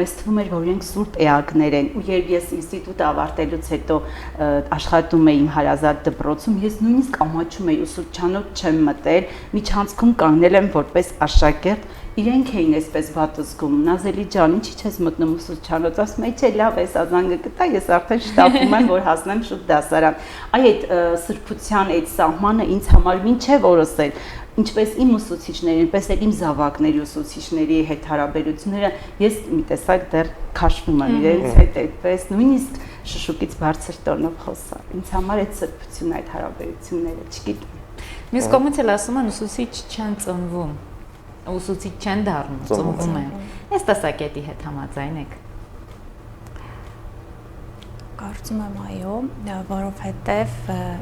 մեզ թվում էր, որ իրենք սուրբ էակներ են, ու երբ ես ինստիտուտը ավարտելուց հետո աշխատում էի իմ հարազատ դպրոցում, ես նույնիսկ ամաչում էի ուսուցչանոց չեմ մտել, միջանցքում կանգնել եմ որպես աշակերտ, իրենք էին այսպես վատ զգում, Նազելի ջան, ինչի՞ չես մտնում ուսուցչանոց, ասում էի, չէ, լավ, այս ազանգը կտա, ես արդեն շտապում եմ, որ հասնեմ շուտ դասարան։ Այդ սրբության այդ սահմանը ինձ համար մինչև օրս էլ, ինչպես իմ ուսուցիչների, այնպես էլ իմ զավակների ուսուցիչների հետ հարաբերությունները, ես մի տեսակ դեռ քաշվում եմ իրենց հետ այդպես, նույնիսկ շշուկից բարձր տոնով խոսալ։ Ինձ համար այդ սրբությունը, այդ հարաբերությունները, չգիտեմ։ Մյուս կողմից էլ ասում են ուսուցիչ չեն ծնվում, ուսուցիչ չեն դառնում, ծնվում են։ Այս տեսակետի հետ համաձայն եք։ Կարծում եմ այո, որովհետև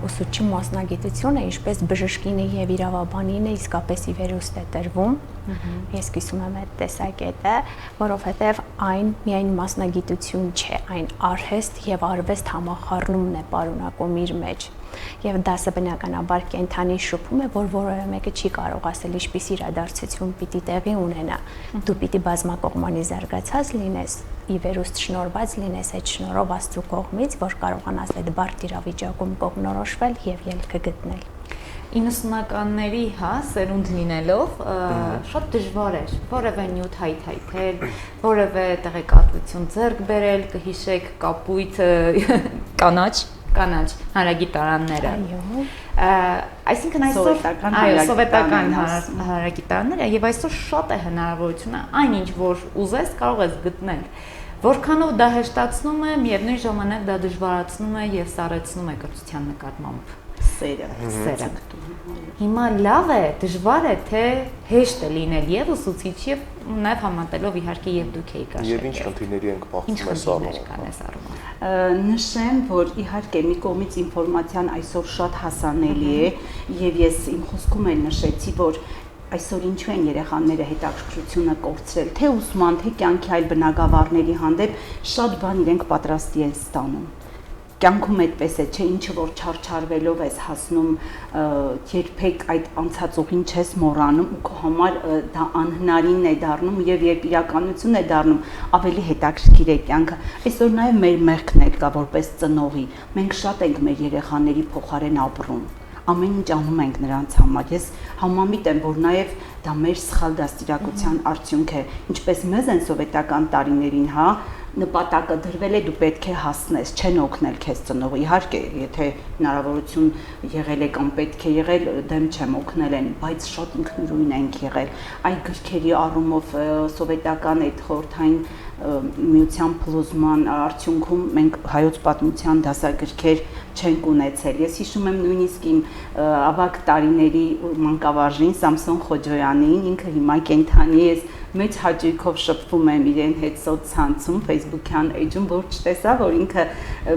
ուսուցչի մասնագիտությունը, ինչպես բժշկինը եւ իրավաբանինը իսկապես ի վերուստ է տրվում, Ես կիսում եմ այդ տեսակետը, որովհետև այն միայն մասնագիտություն չէ, այն արհեստ եւ արվեստ համախառնումն է պարունակում իր մեջ։ Եվ դասը բնականաբար կենթանի շփում է, որ որևէ մեկը չի կարող ասել ինչպես իրադարձություն պիտի տեղի ունենա։ Դու պիտի բազմակողմանի զարգացած լինես, ի վերուստ շնորհված լինես այդ շնորհով Աստծո կողմից, որ կարողանաս այդ բարդ իրավիճակում կողմնորոշվել եւ ելքը գտնել։ 90-ականների, սերունդ լինելով, շատ դժվար էր որևէ նյութ հայթայթել, որևէ տեղեկատվություն ձեռք բերել, կհիշեք կապույտ կանաչ հանրագիտարանները։ Այսինքն այսօր սովետական հանրագիտարանները եւ այսօր շատ է հնարավորությունը այնինչ որ ուզես կարող ես գտնել։ Որքանով դա հեշտացնում է, միևնույն ժամանակ դա դժվարացնում է եւ սառեցնում է կրթության նկատմամբ սերը։ Հիմա լավ է, դժվար է, թե հեշտ է լինել եւ ուսուցիչ եւ նաեւ համատելով իհարկե եւ դուք եք աշակերտ։ Եվ ինչ խնդիրների ենք բախվում այս առումով։ Նշեմ, որ իհարկե մի կողմից ինֆորմացիան այսօր շատ հասանելի է եւ ես իմ խոսքում էլ նշեցի, որ այսօր ինչու են երեխաները հետաքրքրությունը կորցրել, թե ուսման, թե կյանքի այլ բնագավառների հանդեպ շատ բան իրենք պատրաստի են ստանում։ Կյանքում այդպես է, չէ, ինչը որ չարչարվելով ես հասնում, երբեք այդ անցած ուղին չես մոռանում ու քո համար դա անհնարին է դառնում եւ երբ իրականություն է դառնում, ավելի հետաքրքիր է կյանքը։ Այսօր նաեւ մեր մեղքն է կա որպես ծնողի։ Մենք շատ ենք մեր երեխաների փոխարեն ապրում։ Ամեն ինչ անում ենք նրանց համար։ Ես համամիտ եմ, որ նաև դա մեր սխալ դաստիարակության արդյունք է, ինչպես մեզ են սովետական տարիներին, նպատակը դրվել է դու պետք է հասնես, չեն օգնել քեզ ծնողը։ Իհարկե, եթե հնարավորություն եղել է կամ պետք է եղել, դեմ չեմ օգնել են, բայց շատ ինքնուրույն ենք եղել։ Այդ գրքերի առումով սովետական այդ խորհրդային միության փլուզման արդյունքում մենք հայոց պատմության դասագրքեր չենք ունեցել։ Ես հիշում եմ նույնիսկ իմ ավագ տարիների մանկավարժին Սամսոն Խոջոյանին, ինքը հիմա կենթանի է, մեծ հաճույքով շփվում եմ իրեն հետ սոցցանցում, Facebook-յան էջում, որ չտեսա, որ ինքը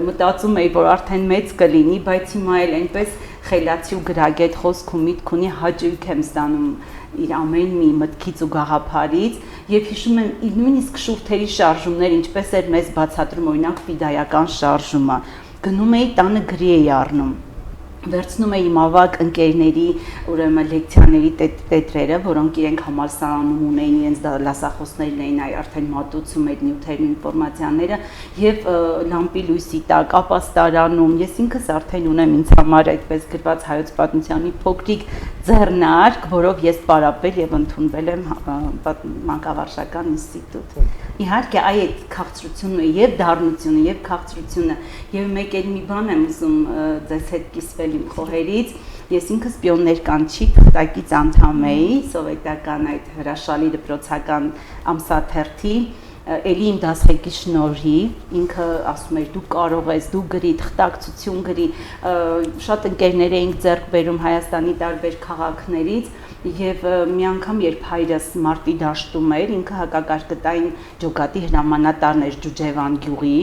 մտածում էի, որ արդեն մեծ կլինի, բայց հիմա էլ այնպես խելացի ու գրագետ խոսք ու միտք ունի, հաճույք եմ ստանում իր ամեն մի մտքից ու գաղափարից եւ հիշում եմ նույնիսկ շուրթերի շարժումներ, ինչպես էր մեզ բացատրում օրինակ ֆիդայական շարժումը, գնում էի տանը գրի էի առնում, վերցնում էի իմ ավագ ընկերների ուրեմն լեկցիաների տետրերը, որոնք իրենք համալսարանում ունեին, իրենց դասախոսներն էին արդեն մատուցում այդ նյութերն ինֆորմացիաները եւ լամպի լույսի տակ ապաստարանում ես ինքս արդեն ունեմ ինձ համար այդպես գրված հայոց պատմության մի փոքրիկ ձեռնարկ, որով ես պարապել եւ ընդունվել եմ մանկավարժական ինստիտուտ։ Իհարկե այդ քաղցրությունը եւ դառնությունը եւ քաղցրությունը եւ մեկ էլ մի բան եմ ուզում ձեզ հետ կիսվել իմ խոհերից, ես ինքս պիոներ կանչի թղթակից անդամ էի սովետական այդ հրաշալի դպրոցական ամսաթերթի, էլի իմ դասղեկի շնորհիվ ինքը ասում էր դու կարող ես, դու գրի, թղթակցություն գրի, շատ ընկերներ էինք ձեռք բերում Հայաստանի տարբեր քաղաքներից եւ մի անգամ երբ հայրս մարտի դաշտում էր, ինքը հակակարգտային ջոկատի հրամանատարն էր Ջուջևան գյուղի,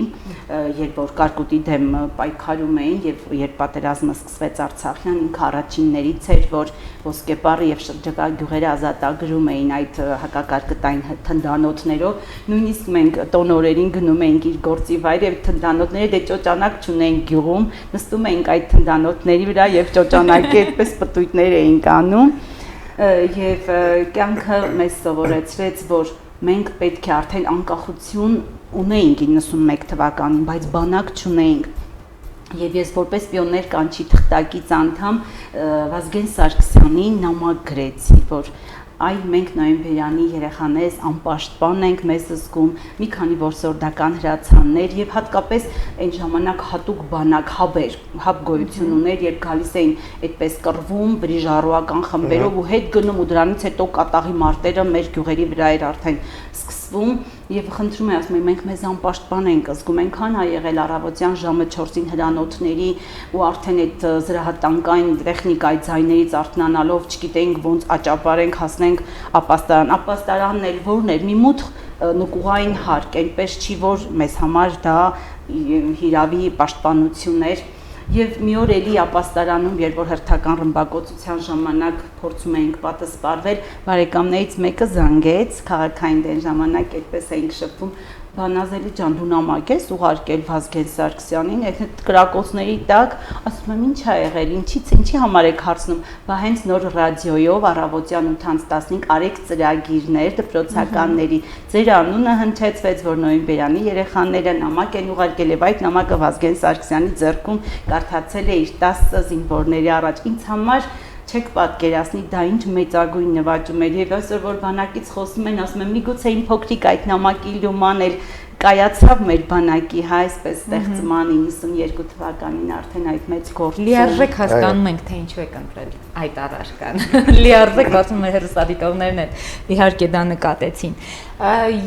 երբ որ կարկուտի դեմ պայքարում էին եւ երբ պատերազմը սկսվեց Արցախյան, ինքը առաջիններից էր, որ ոսկեպարը եւ շրջակա գյուղերը ազատագրում էին այդ հակակարգտային թնդանոթներով, նույնիսկ մենք տոնորերին գնում էինք իր գործի վայր եւ թնդանոթները դե ճոճանակ չունեին գյուղում, նստում էինք այդ թնդանոթների վրա եւ ճոճանակի այդպես պտույտներ էինք անում եւ կյանքը մեզ սովորեցրեց, որ մենք պետք է արդեն անկախություն ունեինք 91 թվականին, բայց բանակ չունեինք։ Եվ ես որպես պիոներ կանչի թղթակից անդամ Վազգեն Սարգսյանին նամակ գրեցի, որ այ մենք նոյեմբերյանի երեխաներս անպաշտպան ենք, մեզ զգում մի քանի որսորդական հրացաններ եւ հատկապես այն ժամանակ հատուկ բանակ հաբ գոյություն ուներ, երբ գալիս էին այդպես կռվում բրիժարուական խմբերով ու հետ գնում ու դրանից հետո կատաղի մարտերը մեր գյուղերի վրա էր արդեն սկսվում եւ խնդրում եմ ասում եմ մենք մեզ անպաշտպան ենք զգում, այնքան ա եղել առավոտյան ժամը 4-ին հրանոթների ու արդեն այդ զրահատանկային տեխնիկայի ձայներից արթնանալով չգիտեինք ոնց աճապարենք հասնենք ապաստարանն էլ որն էր մի մութ նկուղային հարկ, այնպես չի որ մեզ համար դա հիրավի պաշտպանություն էր Եվ մի օր էլի ապաստարանում, երբ որ հերթական ռմբակոծության ժամանակ փորձում էինք պատասպարվել, բարեկամներից մեկը զանգեց, քաղաքային դեն ժամանակ այդպես էինք շփվում, Բանազելի ջան, դու նամակ ես ուղարկել Վազգեն Սարգսյանին, այդ կրակոցների տակ, ասում եմ, ինչ ա եղել, ինչի համար եք հարցնում, բա հենց նոր ռադիոյով առավոտյան 8:15 արեք ծրագիրներ դպրոցականների, ձեր անունը հնչեցվեց, որ նոյեմբերյանի երեխաները նամակ են ուղարկել եւ այդ նամակը Վազգեն Սարգսյանի ձեռքում կարդացել է իր 10 զինվորների առաջ, ինձ համար չեք պատկերացնի դա ինչ մեծագույն նվաճում էր եւ այսօր որ բանակից խոսում են ասում են միգուցե իմ փոքրիկ այդ նամակի լուման էլ կայացավ մեր բանակի հա այսպես ստեղծման 92 թվականին արդեն այդ մեծ գործը լիարժեք հասկանում ենք թե ինչու եք ընտրել այդ առարկան լիարժեք ասում են հերոստատիկողներն են իհարկե դա նկատեցին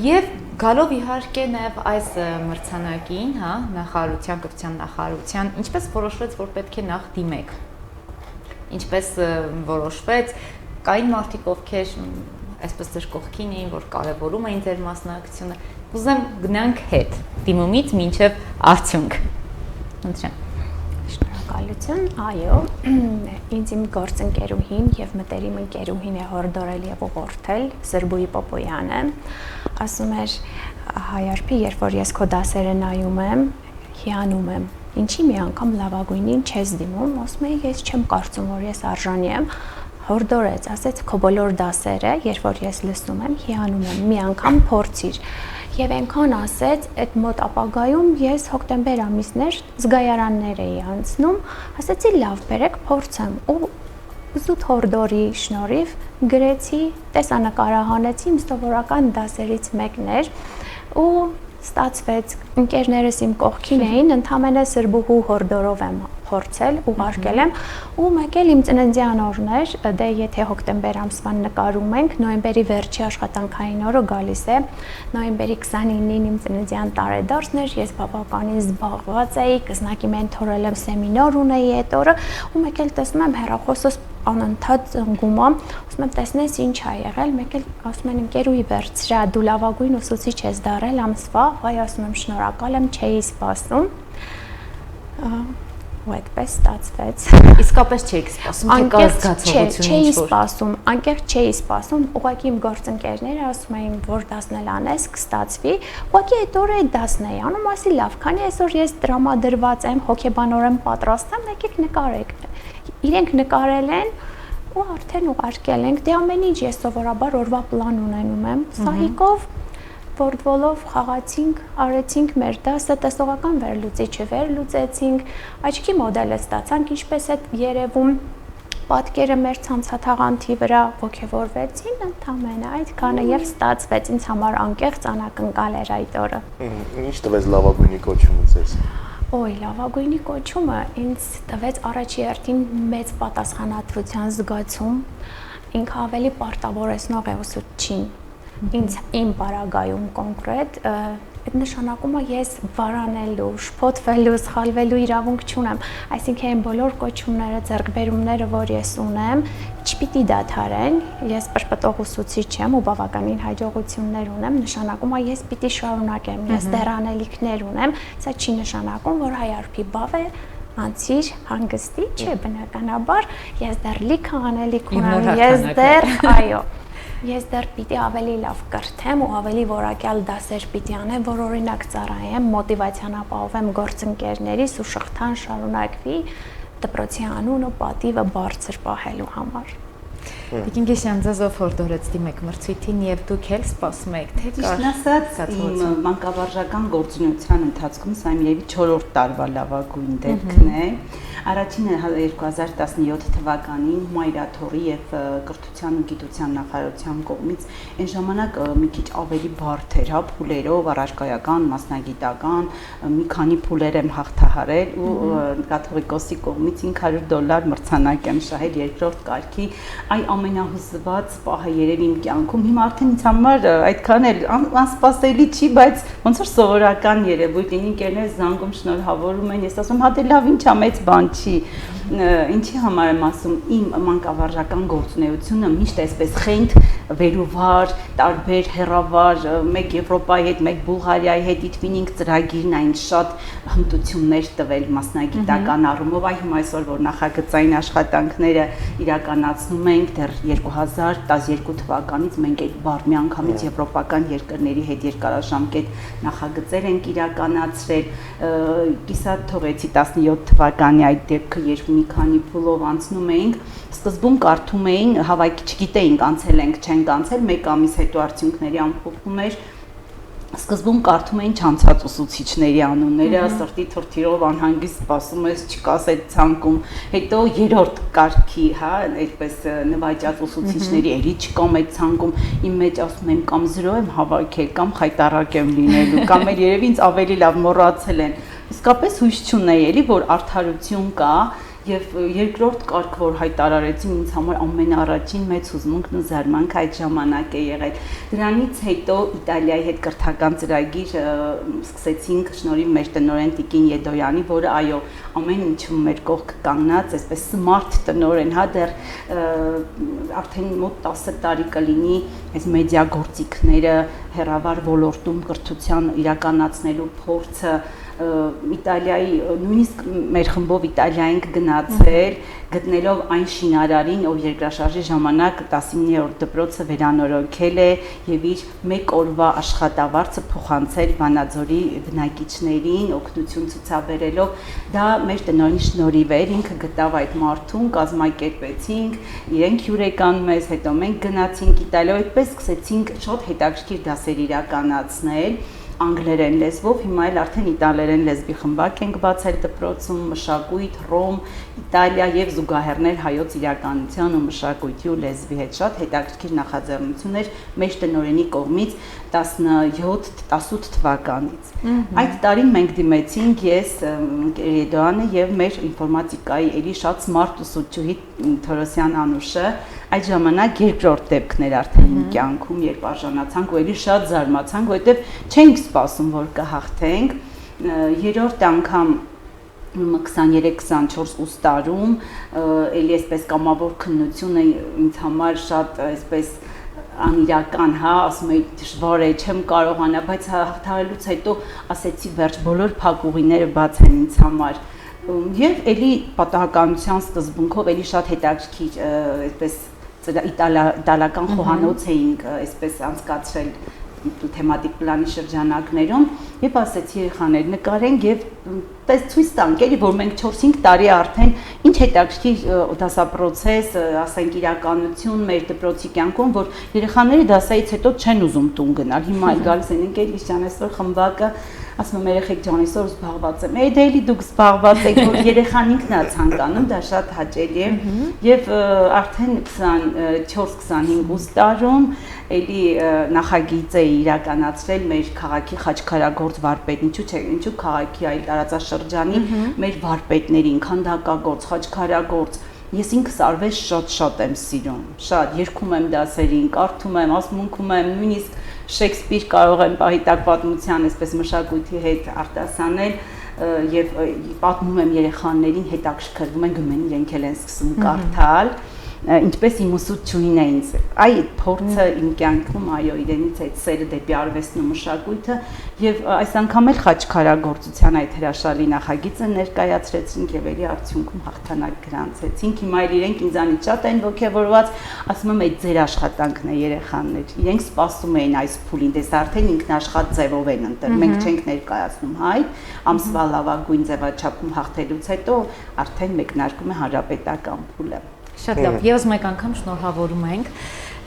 եւ գալով իհարկե նաեւ այս մրցանակին հա նախարարության կրթության նախարարության ինչպես որոշվեց որ պետք է նախ դիմեք ինչպես որոշվեց կային մարդիկ ովքեր այսպես ձեր կողքին էին որ կարևորում էին ձեր մասնակցությունը ուզեմ գնանք հետ դիմումից մինչև արդյունք ընտրեմ շնորհակալություն այո ինձ իմ գործընկերուհին եւ մտերիմ ընկերուհին է հորդորել եւ ուղղորդել Սրբուի Պոպոյանը ասում էր հայարփի երբ որ ես քո դասերը նայում եմ հիանում եմ Ինչի մի անգամ լավագույնին չես դիմում, ասում եմ ես չեմ կարծում որ ես արժանի եմ, հորդորեց, ասեց քո բոլոր դասերը, երբ որ ես լսում եմ, հիանում եմ, մի անգամ փորձիր։ Եվ այնքան ասեց, այդ մոտ ապագայում ես հոկտեմբեր ամիսներ զգայարաններ էի անցնում, ասեցի լավ, բերեք փորձեմ ու զուտ հորդորի շնորհիվ գրեցի, տեսանկարահանեցի իմ սովորական դասերից մեկն էր ու ստացվեց ընկերներս իմ կողքին էին ընդհանրապես Սրբուհու հորդորով եմ փորձել ուղարկել եմ ու մեկ էլ իմ ծննդյան օրն էր դե եթե հոկտեմբեր ամսվան նկարում ենք նոյեմբերի վերջի աշխատանքային օրը գալիս է նոյեմբերի 29-ին իմ ծննդյան տարեդարձն էր ես բավականին զբաղված էի կզնակի մենթորել եմ սեմինար ունեի այդ օրը ու մեկ էլ տեսնում եմ հեռախոսս անընդհատ զանգում եմ, ասում եմ տեսնես ինչ ա եղել, մեկ էլ ասում են ընկերուհի վերցրա, դու լավագույն ուսուցիչ ես դառել ամսվա, վայ ասում եմ շնորհակալ եմ, չէի սպասում։ Ու այդպես ստացվեց։ Իսկապես չէիք սպասում, թե կա զգացողություն չէի սպասում, անկեղծ չէի սպասում, ուղղակի իմ գործընկերները ասում էին, որ դասն էլ անես, կստացվի, ուղղակի այդ օրը այդ դասն էի անում, ասի լավ, քանի այսօր ես տրամադրված եմ, հոգեբանորեն պատրաստ եմ, եկեք նկարեք։ Իրենք նկարել են ու արդեն ուղարկել ենք, դե ամեն ինչ ես սովորաբար օրվա պլան ունենում եմ, սահիկով, Որդվոլով խաղացինք, արեցինք մեր դասը, տեսողական վերլուծիչը վերլուծեցինք, աչքի մոդելը ստացանք, ինչպես է երևում պատկերը մեր ցանցաթաղանթի վրա ողջևորվեցին, ընդամենը այդքանը եւ ստացվեց ինձ համար անկեղծ անակնկալ էր այդ օրը։ Ինչ տվեց լավագույնի կոչումը ձեզ։ Ոյ, լավագույնի կոչումը ինձ տվեց առաջի հերթին մեծ պատասխանատվության զգացում, ինքը ավելի պարտավորեցնող է ուսուցչին։ Ինձ իմ բարագայում կոնկրետ այդ նշանակում է ես վարանելու, շփոթվելու, սխալվելու իրավունք չունեմ, այսինքն այն բոլոր կոչումները, ձեռքբերումները, որ ես ունեմ, չպիտի դադարեն, ես պրպտող ուսուցիչ եմ ու բավականին հաջողություններ ունեմ, նշանակում է ես պիտի շարունակեմ, ես դեռ անելիքներ ունեմ, սա չի նշանակում, որ հայարփի բավ է անցիր հանգստի, չէ, բնականաբար, ես դեռ լիքը անելիք ունեմ, ես դեռ, այո Ես դեռ պիտի ավելի լավ կրթեմ ու ավելի որակյալ դասեր պիտի անեմ, որ օրինակ ծառայեմ, մոտիվացիան ապահովեմ գործընկերներիս ու շղթան շարունակվի դպրոցի անունը, պատիվը բարձր պահելու համար։ Տիկին Գեշյան ձեզով հորդորեց դիմեք մրցույթին եւ դուք էլ սպասում եք թե կար։ Ճիշտն ասած, իմ մանկավարժական գործունեության ընթացքում սա իմ 4-րդ տարվա լավագույն դեպքն է։ Առաջինը 2017 թվականին Մայրաթորի եւ կրթության ու գիտության նախարարության կողմից այն ժամանակ մի քիչ ավելի բարդ էր, հա, փուլերով, առարկայական, մասնագիտական, մի քանի փուլեր եմ հաղթահարել ու կաթողիկոսի կողմից $500 մրցանակ եմ շահել երկրորդ կարգի, այ ամենահուզված պահը երևի իմ կյանքում, հիմա արդեն ինձ համար այդքան էլ անսպասելի չի, բայց ոնց որ սովորական երևույթ, ինքներս զանգում շնորհավորում են, ես ասում, հա դե լավ, ինչա մեծ բան չի Ինչի համար եմ ասում, իմ մանկավարժական գործունեությունը միշտ այսպես խենթ վերուվար, տարբեր հեռավար, մեկ Եվրոպայի հետ, մեկ Բուլղարիայի հետ Itwinning ծրագիրն այն շատ հմտություններ տվել մասնագիտական առումով, այ հիմա այսօր որ նախագծային աշխատանքները իրականացնում ենք դեռ 2012 թվականից մենք այդ բառ միանգամից եվրոպական երկրների հետ երկարաժամկետ նախագծեր ենք իրականացրել, կիսա թողեցի 17 թվականի այդ դեպքը, երբ մի քանի փուլով անցնում էինք, սկզբում կարդում էին, հավաքի չգիտեինք անցել ենք, չենք անցել, մեկ ամիս հետո արդյունքների ամփոփում էր, սկզբում կարդում էին չանցած ուսուցիչների անունները, սրտի թրթիրով անհանգիստ սպասում ես չկաս այդ ցանկում, հետո երրորդ կարգի, հա, այդպես նվաճած ուսուցիչների էլի չկամ այդ ցանկում, իմ մեջ ասում եմ կամ 0 եմ հավաքել, կամ խայտարակ եմ լինելու, կամ էլ երևի ինձ ավելի լավ մոռացել են։ Իսկապես հույս չունեի էլի, որ արդարություն կա, եւ երկրորդ կարգ, որ հայտարարեցին ինձ համար ամենաառաջին մեծ հուզմունքն ու զարմանքը այդ ժամանակ է եղել։ Դրանից հետո Իտալիայի հետ կրթական ծրագիր սկսեցինք շնորհիվ մեր տնօրեն Տիկին Եդոյանի, որը այո, ամեն ինչում մեր կողքը կանգնած, այսպես smart տնօրեն, հա, դեռ արդեն մոտ 10 տարի կլինի այս մեդիա գործիքները հեռավար ոլորտում կրթության իրականացնելու փորձը Իտալիայի, նույնիսկ մեր խմբով Իտալիա ենք գնացել, գտնելով այն շինարարին, ով երկրաշարժի ժամանակ 19-րդ դպրոցը վերանորոգել է եւ իր մեկ օրվա աշխատավարձը փոխանցել Վանաձորի բնակիչներին, օգնություն ցուցաբերելով, դա մեր տնօրենի շնորհիվ էր, ինքը գտավ այդ մարդուն, կազմակերպեցինք, իրենք հյուր եկան մեզ, հետո մենք գնացինք Իտալիա, այդպես սկսեցինք շատ հետաքրքիր դասեր իրականացնել անգլերեն լեզվով, հիմա էլ արդեն իտալերեն լեզվի խմբակ ենք բացել դպրոցում, մշակույթ, Ռոմ, Իտալիա եւ զուգահեռներ հայոց իրականության ու մշակույթի ու լեզվի հետ շատ հետաքրքիր նախաձեռնություններ մեր տնօրենի կողմից 17-18 թվականից։ Այդ տարին մենք դիմեցինք ես, Եդոյանը եւ մեր ինֆորմատիկայի էլի շատ սմարտ ուսուցչուհի Թորոսյան Անուշը, այդ ժամանակ երկրորդ դեպքն էր արդեն իմ կյանքում, երբ արժանացանք ու էլի շատ զարմացանք, որովհետեւ չենք սպասում, որ կհաղթենք, երրորդ անգամ 23-24 ուստարում, էլի այսպես կամավոր քննությունը ինձ համար շատ այսպես անիրական, հա, ասում էի դժվար է, չեմ կարողանա, բայց հաղթահարելուց հետո ասեցի վերջ, բոլոր փակուղիները բաց են ինձ համար։ Եվ էլի պատահականության սկզբունքով էլի շատ հետաքրքիր այսպես իտալական խոհանոց էինք այսպես անցկացրել թեմատիկ պլանի շրջանակներում եւ ասեցի երեխաներ նկարենք եւ ցույց տանք էլի որ մենք 4-5 տարի արդեն ինչ հետաքրքիր դասապրոցես, ասենք իրականություն մեր դպրոցի կյանքում, որ երեխաները դասայից հետո չեն ուզում տուն գնալ, հիմա էլ գալիս են ընկերից ջան այսօր խմբակը ասում եմ երեխեք ջան այսօր զբաղված եմ, դե դուք զբաղված եք, որ երեխան ինքն է ցանկանում, դա շատ հաճելի է եւ արդեն 24-25 ուստարում էլի նախագիծ է իրականացրել մեր քաղաքի խաչքարագործ վարպետ, ինչու քաղաքի այլ տարածաշրջանի մեր վարպետներին, քանդակագործ, խաչքարագործ Ես ինքս արվեստը շատ եմ սիրում, շատ երգում եմ դասերին, կարդում եմ, ասմունքում եմ, նույնիսկ Շեքսպիր կարող եմ պահիտակ պատմության այսպես մշակույթի հետ արտասանել եւ պատմում եմ երեխաներին, հետաքրքրվում են, գնում են իրենք էլ են սկսում կարդալ, ինչպես իմ ուսուցչուհին է ինձ։ Այ փորձը իմ կյանքում, այո, իրենից այդ սերը դեպի արվեստն ու մշակույթը եւ այս անգամ էլ խաչքարագործության այդ հրաշալի նախագիծը ներկայացրեցինք եւ էլի արդյունքում հաղթանակ գրանցեցինք։ Հիմա էլ իրենք ինձանից շատ են ողջավորված, ասում եմ, այդ ձեր աշխատանքն է երեխաներ։ Իրենք սպասում էին այս փուլին, դες արդեն ինքնաշխատ ձևով են ընտրել։ Մենք չենք ներկայացնում հայտ, ամսվա լավագույն ձևաչափում հաղթելուց հետո արդեն մեկնարկում է հանրապետական փուլը։ Շատ լավ, եւս մեկ անգամ շնորհավորում ենք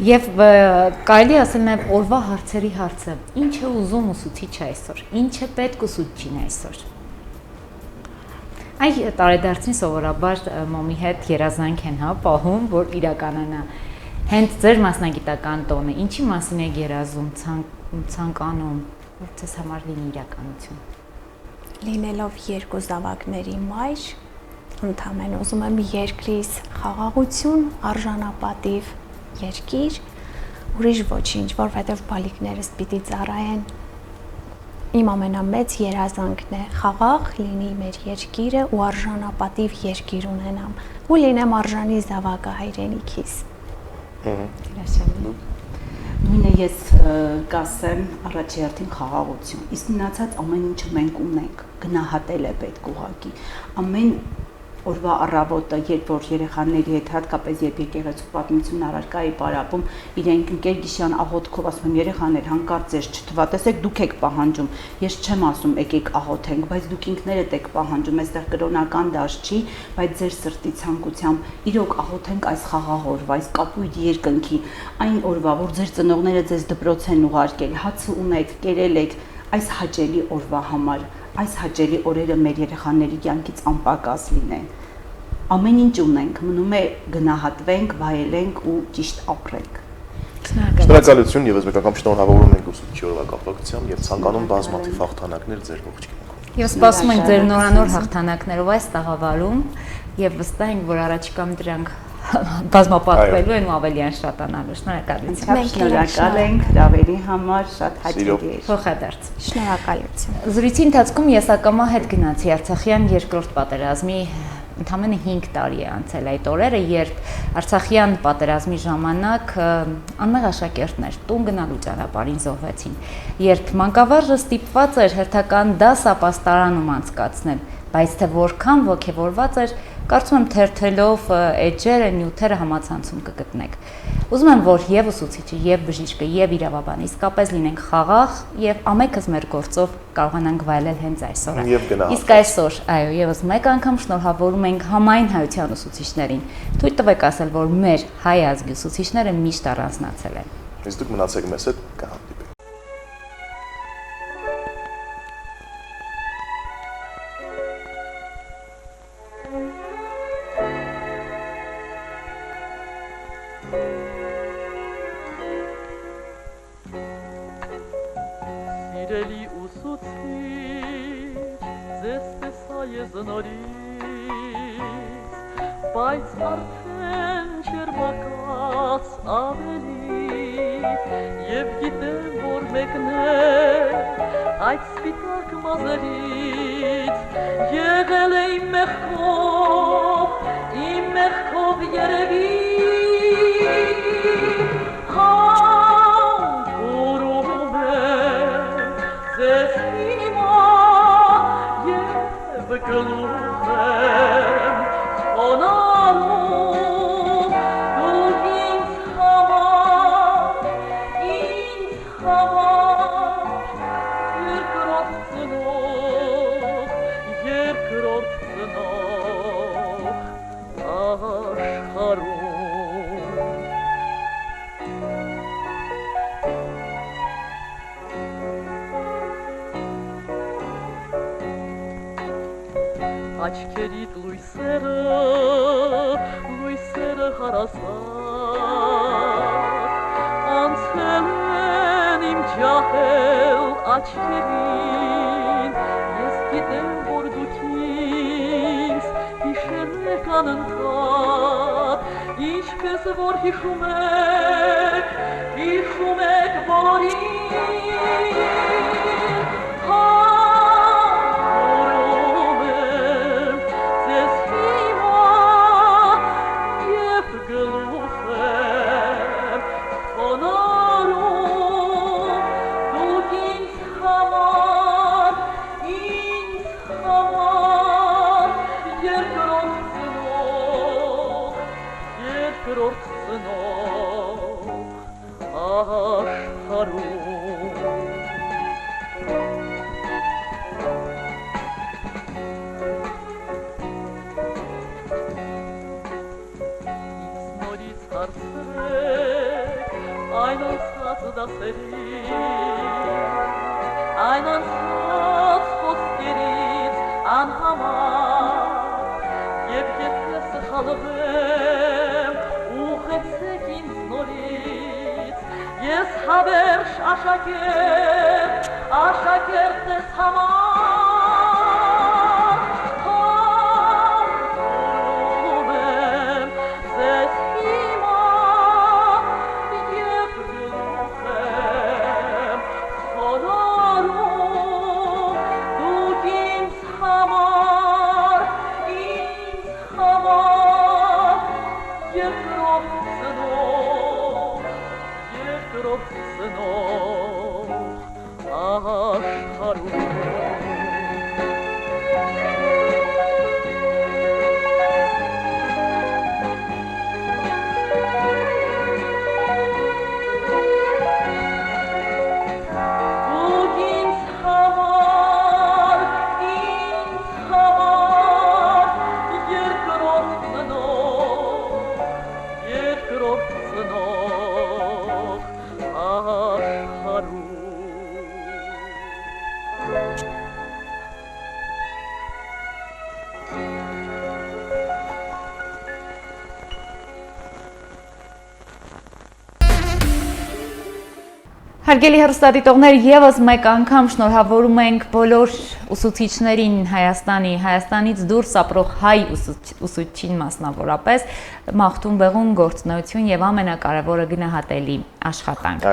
եւ կարելի ասել նաեւ օրվա հարցերի հարցը, ինչ է ուզում ուսուցիչը այսօր, ինչ է պետք ուսուցչին այսօր։ Այ տարեդարձին սովորաբար մոմի հետ երազանք են, հա, պահում, որ իրականանա։ Հենց ձեր մասնագիտական տոնը, ինչի մասին եք երազում, ցանկանում, որ ձեզ համար լինի իրականություն։ Լինելով երկու զավակների մայր, ընդհանրապես ուզում եմ երկրիս խաղաղություն, արժանապատիվ երկիր, ուրիշ ոչինչ, որովհետև բալիկներս պիտի ծառայեն իմ ամենամեծ երազանքն է խաղաղ լինի մեր երկիրը ու արժանապատիվ երկիր ունենամ ու լինեմ արժանի զավակը հայրենիքիս։ Նույնը ես կասեմ առաջի հերթին խաղաղություն, իսկ մնացած ամեն ինչը մենք ունենք, գնահատել է պետք ուղղակի, ամեն օրվա առավոտը, երբ որ երեխաների հետ հատկապես երբ եկեղեցու պատմություն առարկայի պարապում, իրենք ընկեր գիշյան աղոթքով ասում եմ երեխաներ հանկարծ ձեզ չթվա, տեսեք դուք եք պահանջում, ես չեմ ասում եկեք աղոթենք, բայց դուք ինքներդ եք պահանջում, այստեղ կրոնական դաշտ չի, բայց ձեր սրտի ցանկությամբ իրոք աղոթենք այս խաղաղ օրվա, այս կապույտ երկնքի, այն օրվա, որ ձեր ծնողները ձեզ դպրոց են ուղարկել, հացը ունեք, կերել եք, այս հաճելի օրվա համար, այս հաճելի օրերը մեր երեխաների կյանքից անպակաս լինեն։ Ամեն ինչ ունենք, մնում է գնահատվենք, վայելենք ու ճիշտ ապրենք։ Շնորհակալություն եւս մեկ անգամ շնորհավորում ենք ուսուցիչի օրվա կապակցությամբ եւ ցանկանում բազմաթիվ հաղթանակներ ձեր ողջ կյանքում։ Եվ սպասում ենք ձեր նորանոր հաղթանակներով այս տաղավարում եւ վստահ ենք, որ առաջիկամ դրանք բազմապատկվելու են ու ավելի անշատանալու։ Շնորհակալություն։ Մենք շնորհակալ ենք հրավերի համար, շատ հաճելի էր։ Փոխադարձ։ Շնորհակալություն։ Զրույցի ընթացքում ես ակամա հետ գնացի Արցախյան երկրորդ պատերազմի ընդամենը 5 տարի է անցել այդ օրերը, երբ Արցախյան պատերազմի ժամանակ անմեղ աշակերտներ տուն գնալու ճանապարհին զոհվեցին, երբ մանկավարժը ստիպված էր հերթական դաս ապաստարանում անցկացնել, բայց թե որքան ոգևորված էր, կարծում եմ թերթելով էջերը, նյութերը համացանցում կգտնեք։ Ուզում եմ, որ եւ ուսուցիչը, եւ բժիշկը, եւ իրավաբանը իսկապես լինենք խաղաղ եւ ամենքս մեր գործով կարողանանք վայելել հենց այսօրը։ Իսկ այսօր, այո, եւս մեկ անգամ շնորհավորում ենք համայն հայության ուսուցիչներին։ Թույլ տվեք ասել, որ մեր հայ ազգի ուսուցիչները միշտ առանձնացել են։ Իսկ դուք մնացեք մեզ հետ, կհանդիպենք։ Սիրելի ուսուցիչ, ձեզ տեսա ես նորից, բայց արդեն չեր բակած ավելի, և գիտեմ, որ մեկն է այդ սպիտակ մազերից, եղել է իմ մեղքով երևի, Ձեզ հիմա և գլուխ եմ խոնարհում, դուք ինձ համար, երկրորդ ծնող աշխարհում։ Աչքերիդ լույսերը հարազատ, անցել են իմ ջահել աչքերին, ես գիտեմ, որ դուք ինձ հիշել եք անընդհատ, ինչպես որ հիշում եք բոլորին, Այն անցած խոսքերից անհամար, և եթե սխալվեմ, ուղեցեք ինձ նորից, ես հավերժ աշակերտ ես համար, խորհուրում եմ ձեզ հիմա և գլուխ եմ խոնարհում, Հարգելի հեռուստադիտողներ, եւս մեկ անգամ շնորհավորում ենք բոլոր ուսուցիչներին Հայաստանից դուրս ապրող հայ ուսուցչին մասնավորապես, մաղթում բեղուն գործունեություն եւ ամենակարևորը գնահատելի աշխատանք։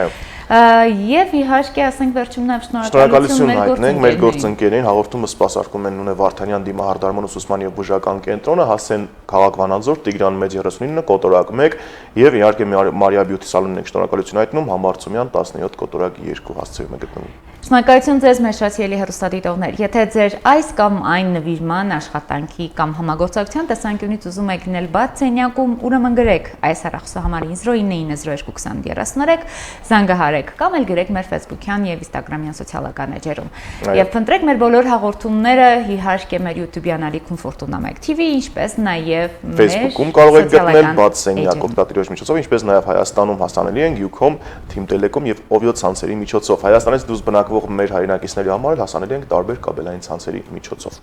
Եվ իհարկե ասենք վերջում նաեւ շնորհակալություն հայտնենք մեր գործընկերներին, հաղորդումը սպասարկում են Նունե Վարդանյան դիմահարդարման ուսուցման եւ բուժական կենտրոնը, Հասեն քաղաք Վանաձոր, Տիգրան Մեծ 39, կոտորակ 1 եւ իհարկե Մարիա Բյութի սալոնին ենք շնորհակալություն հայտնում, Համբարձումյան 17 կոտորակ 2 հասցեում է գտնվում։ Շնորհակալություն ձեզ մեր շատ սիրելի հեռուստադիտողներ։ Եթե ձեր այս կամ այն նվիրման, աշխատանքի կամ համագործակցության տեսանկյունից ուզում եք լինել բաց սենյակում, ուրեմն գրեք այս հեռախոսահամարին 0992203033, զանգահարեք կամ էլ գրեք մեր Facebook-յան եւ Instagram-յան սոցիալական էջերում։ Եվ փնտրեք մեր բոլոր հաղորդումները իհարկե մեր YouTube-յան ալիքում Fortuna Meg TV, ինչպես նաեւ մեր Facebook-ում կարող եք գտնել բաց սենյակ օգտատիրոջ միջոցով, ինչպես նաեւ Հայաստանում հասանելի են Ucom, Team Telecom եւ Ovio ցանցերի միջոցով։ Հայաստանից դուրս բնակվող մեր հայրենակիցների համար հասանելի ենք տարբեր կաբելային ցանցերի միջոցով։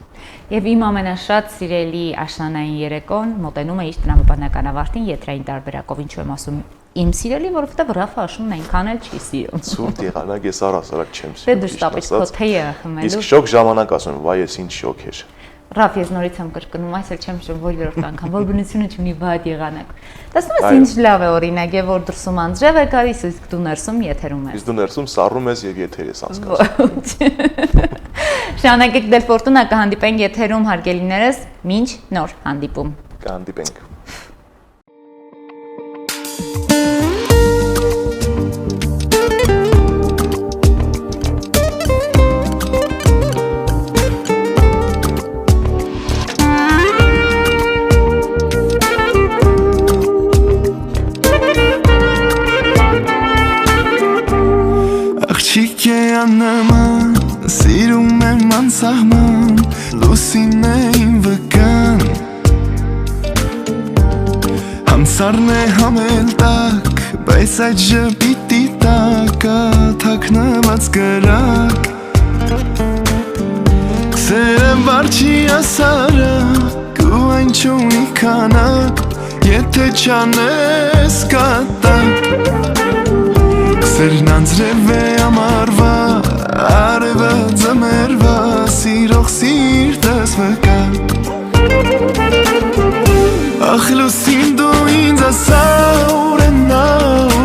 Եվ իմ ամենաշատ սիրելի աշնանային երեկոն մոտենում է իր տրամաբանական ավարտին եթրային տարբերակով, ինչու եմ ասում իմ սիրելի, որովհետև Ռաֆը աշունն այնքան էլ չի սիրում։ Ցուրտ եղանակ ես առասարակ չեմ սիրում։ Դե դու ստապից քո թեյը խմելու։ Իսկ շոկ ժամանակ ասում, վայ ես ինչ շոկ էր։ Ռաֆ, ես նորից եմ կրկնում, այս էլ չեմ շում որ երրորդ անգամ, որ բնությունը չունի վատ եղանակ։ Տեսնում ես ինչ լավ է օրինակ, եւ որ դրսում անձրև է գալիս, իսկ դու ներսում եթերում ես։ Իսկ դու ներսում սառում ես եւ եթեր ես անցկացնում։ Շնորհակալություն դել Ֆորտունա, կհանդիպենք եթերում հարգելիներս, մինչ նոր հանդիպում։ Կհանդիպենք։ Năman, sirում եմ անսահման, լուսին է իմ վկան Համսարն է համել տակ, բայց այդ ժպիտի տակա թաքնված կրակ Կսերը վարջի ասարակ ու այն չունի քանակ, եթե չանես կատակ Սերն անձրև է ամարվա, արևը ձմերվա, սիրող սիրտս վկա Ախ լուսին դու ինձ ասա, ուրենա,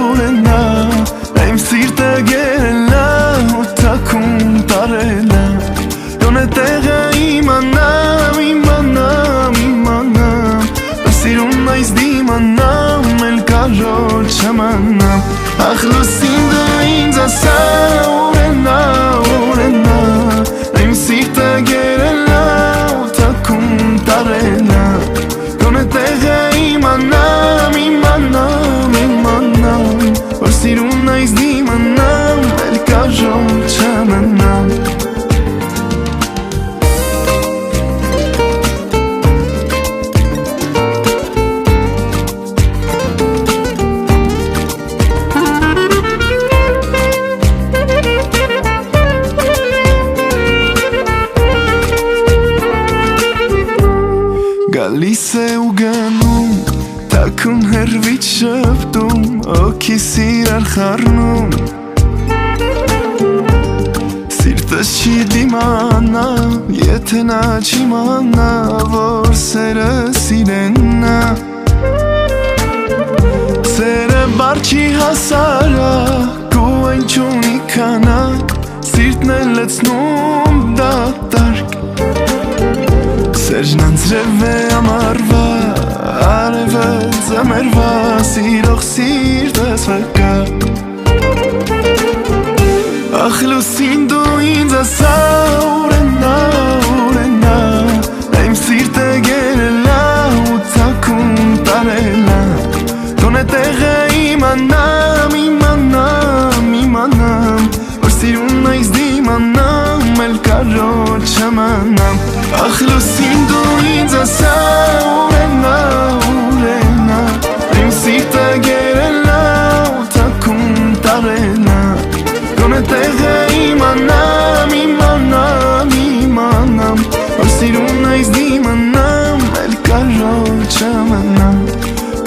ուրենա, իմ սիրտը գերելա, ու թաքում տարելա Դոնե տեղը իմանամ, իմանամ, իմանամ, սիրուն այս դիմանամ, էլ կարոտ չամանամ Ախ լուսին դու ինձ ասա, ուրենա, ուրենա, իմ սիրտը գերելա, ու թաքում տարելա Գոնե տեղը իմանամ, իմանամ, իմանամ, որ սիրուն այս դիմանամ, էլ կարոտ չամանամ Գալիս է ու գնում, թաքում հերվից շպտում, օքիս իրար խառնում Սիրտս չի դիմանա, եթե նա չիմանա, որ սերը սիրենա Սերը բար չի հասարակ ու այն չունի քանակ, սիրտն է լցնում դատարկ Սերն անձրև է ամարվա, արևը ձմերվա, սիրող սիրտս վկա Ախ լուսին դու ինձ ասա ուրենա Իմ սիրտը գերելա ու ծակում տարելա Գոնե տեղը իմանամ Որ սիրուն այս դիմանամ էլ կարոտ չամանամ Ախ լուսին դու ինձ ասա ուրենա Իմ սիրտը գերելա ու ծակում տարելա Գոնե տեղը իմանամ Որ սիրուն այս դիմանամ էլ կարոտ չամանամ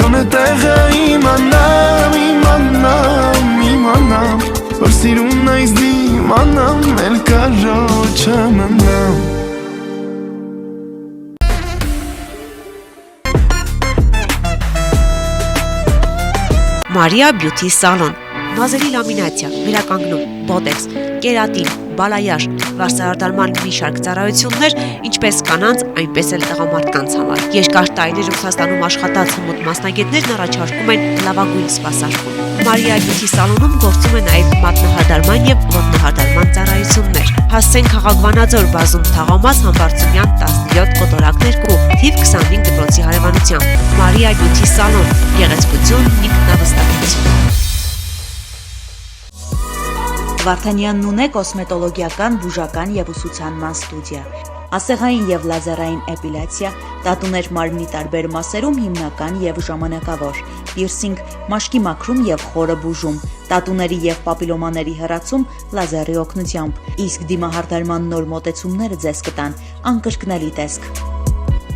Գոնե տեղը իմանամ Որ սիրուն այս դիմանամ էլ կարոտ չամանամ Maria Beauty Salon, նազերի լամինացիա, վերականգնում, բոտեքս, կերատին, բալայաշ, վարսահարդարման մի շարք ծառայություններ, ինչպես կանանց, այնպես էլ տղամարդկանց համար։ Երկար տարիներ Ռուսաստանում աշխատած հմուտ մասնագետներն առաջարկում են լավագույն սպասարկում։ Maria Beauty Salon-ում գործում է նաև մատնահարդարման եւ ոտնահարդարման ծառայություններ։ Հասցեն քաղաք Վանաձոր բազում Թաղամաս Համբարձումյան 17 կոտորակներ կու թիվ 25 դպրոցի հարևանությամբ։ Maria Beauty Salon, գեղեցկություն, ինքնավստահություն։ Վարդանյանն ունե կոսմետոլոգիական, բուժական եւ ուսուցանման ստուդիա, ասեղային եւ լազերային էպիլյացիա, տատուներ մարմնի տարբեր մասերում հիմնական եւ ժամանակավոր, պիրսինգ, մաշկի մաքրում եւ խորը բուժում, տատուների եւ պապիլոմաների հեռացում լազերի օգնությամբ, իսկ դիմահարդարման նոր մոտեցումները ձեզ կտան անկրկնելի տեսք։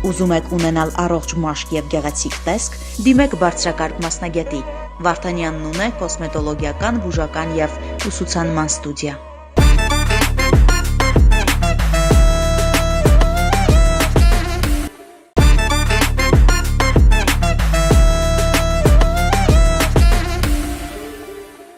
Ուզում եք ունենալ առողջ մաշկ եւ գեղեցիկ տեսք, դիմեք բարձրակարգ մասնագետի։ Վարդանյանն ունե կոսմետոլոգիական, բուժական եւ ուսուցանման ստուդիա։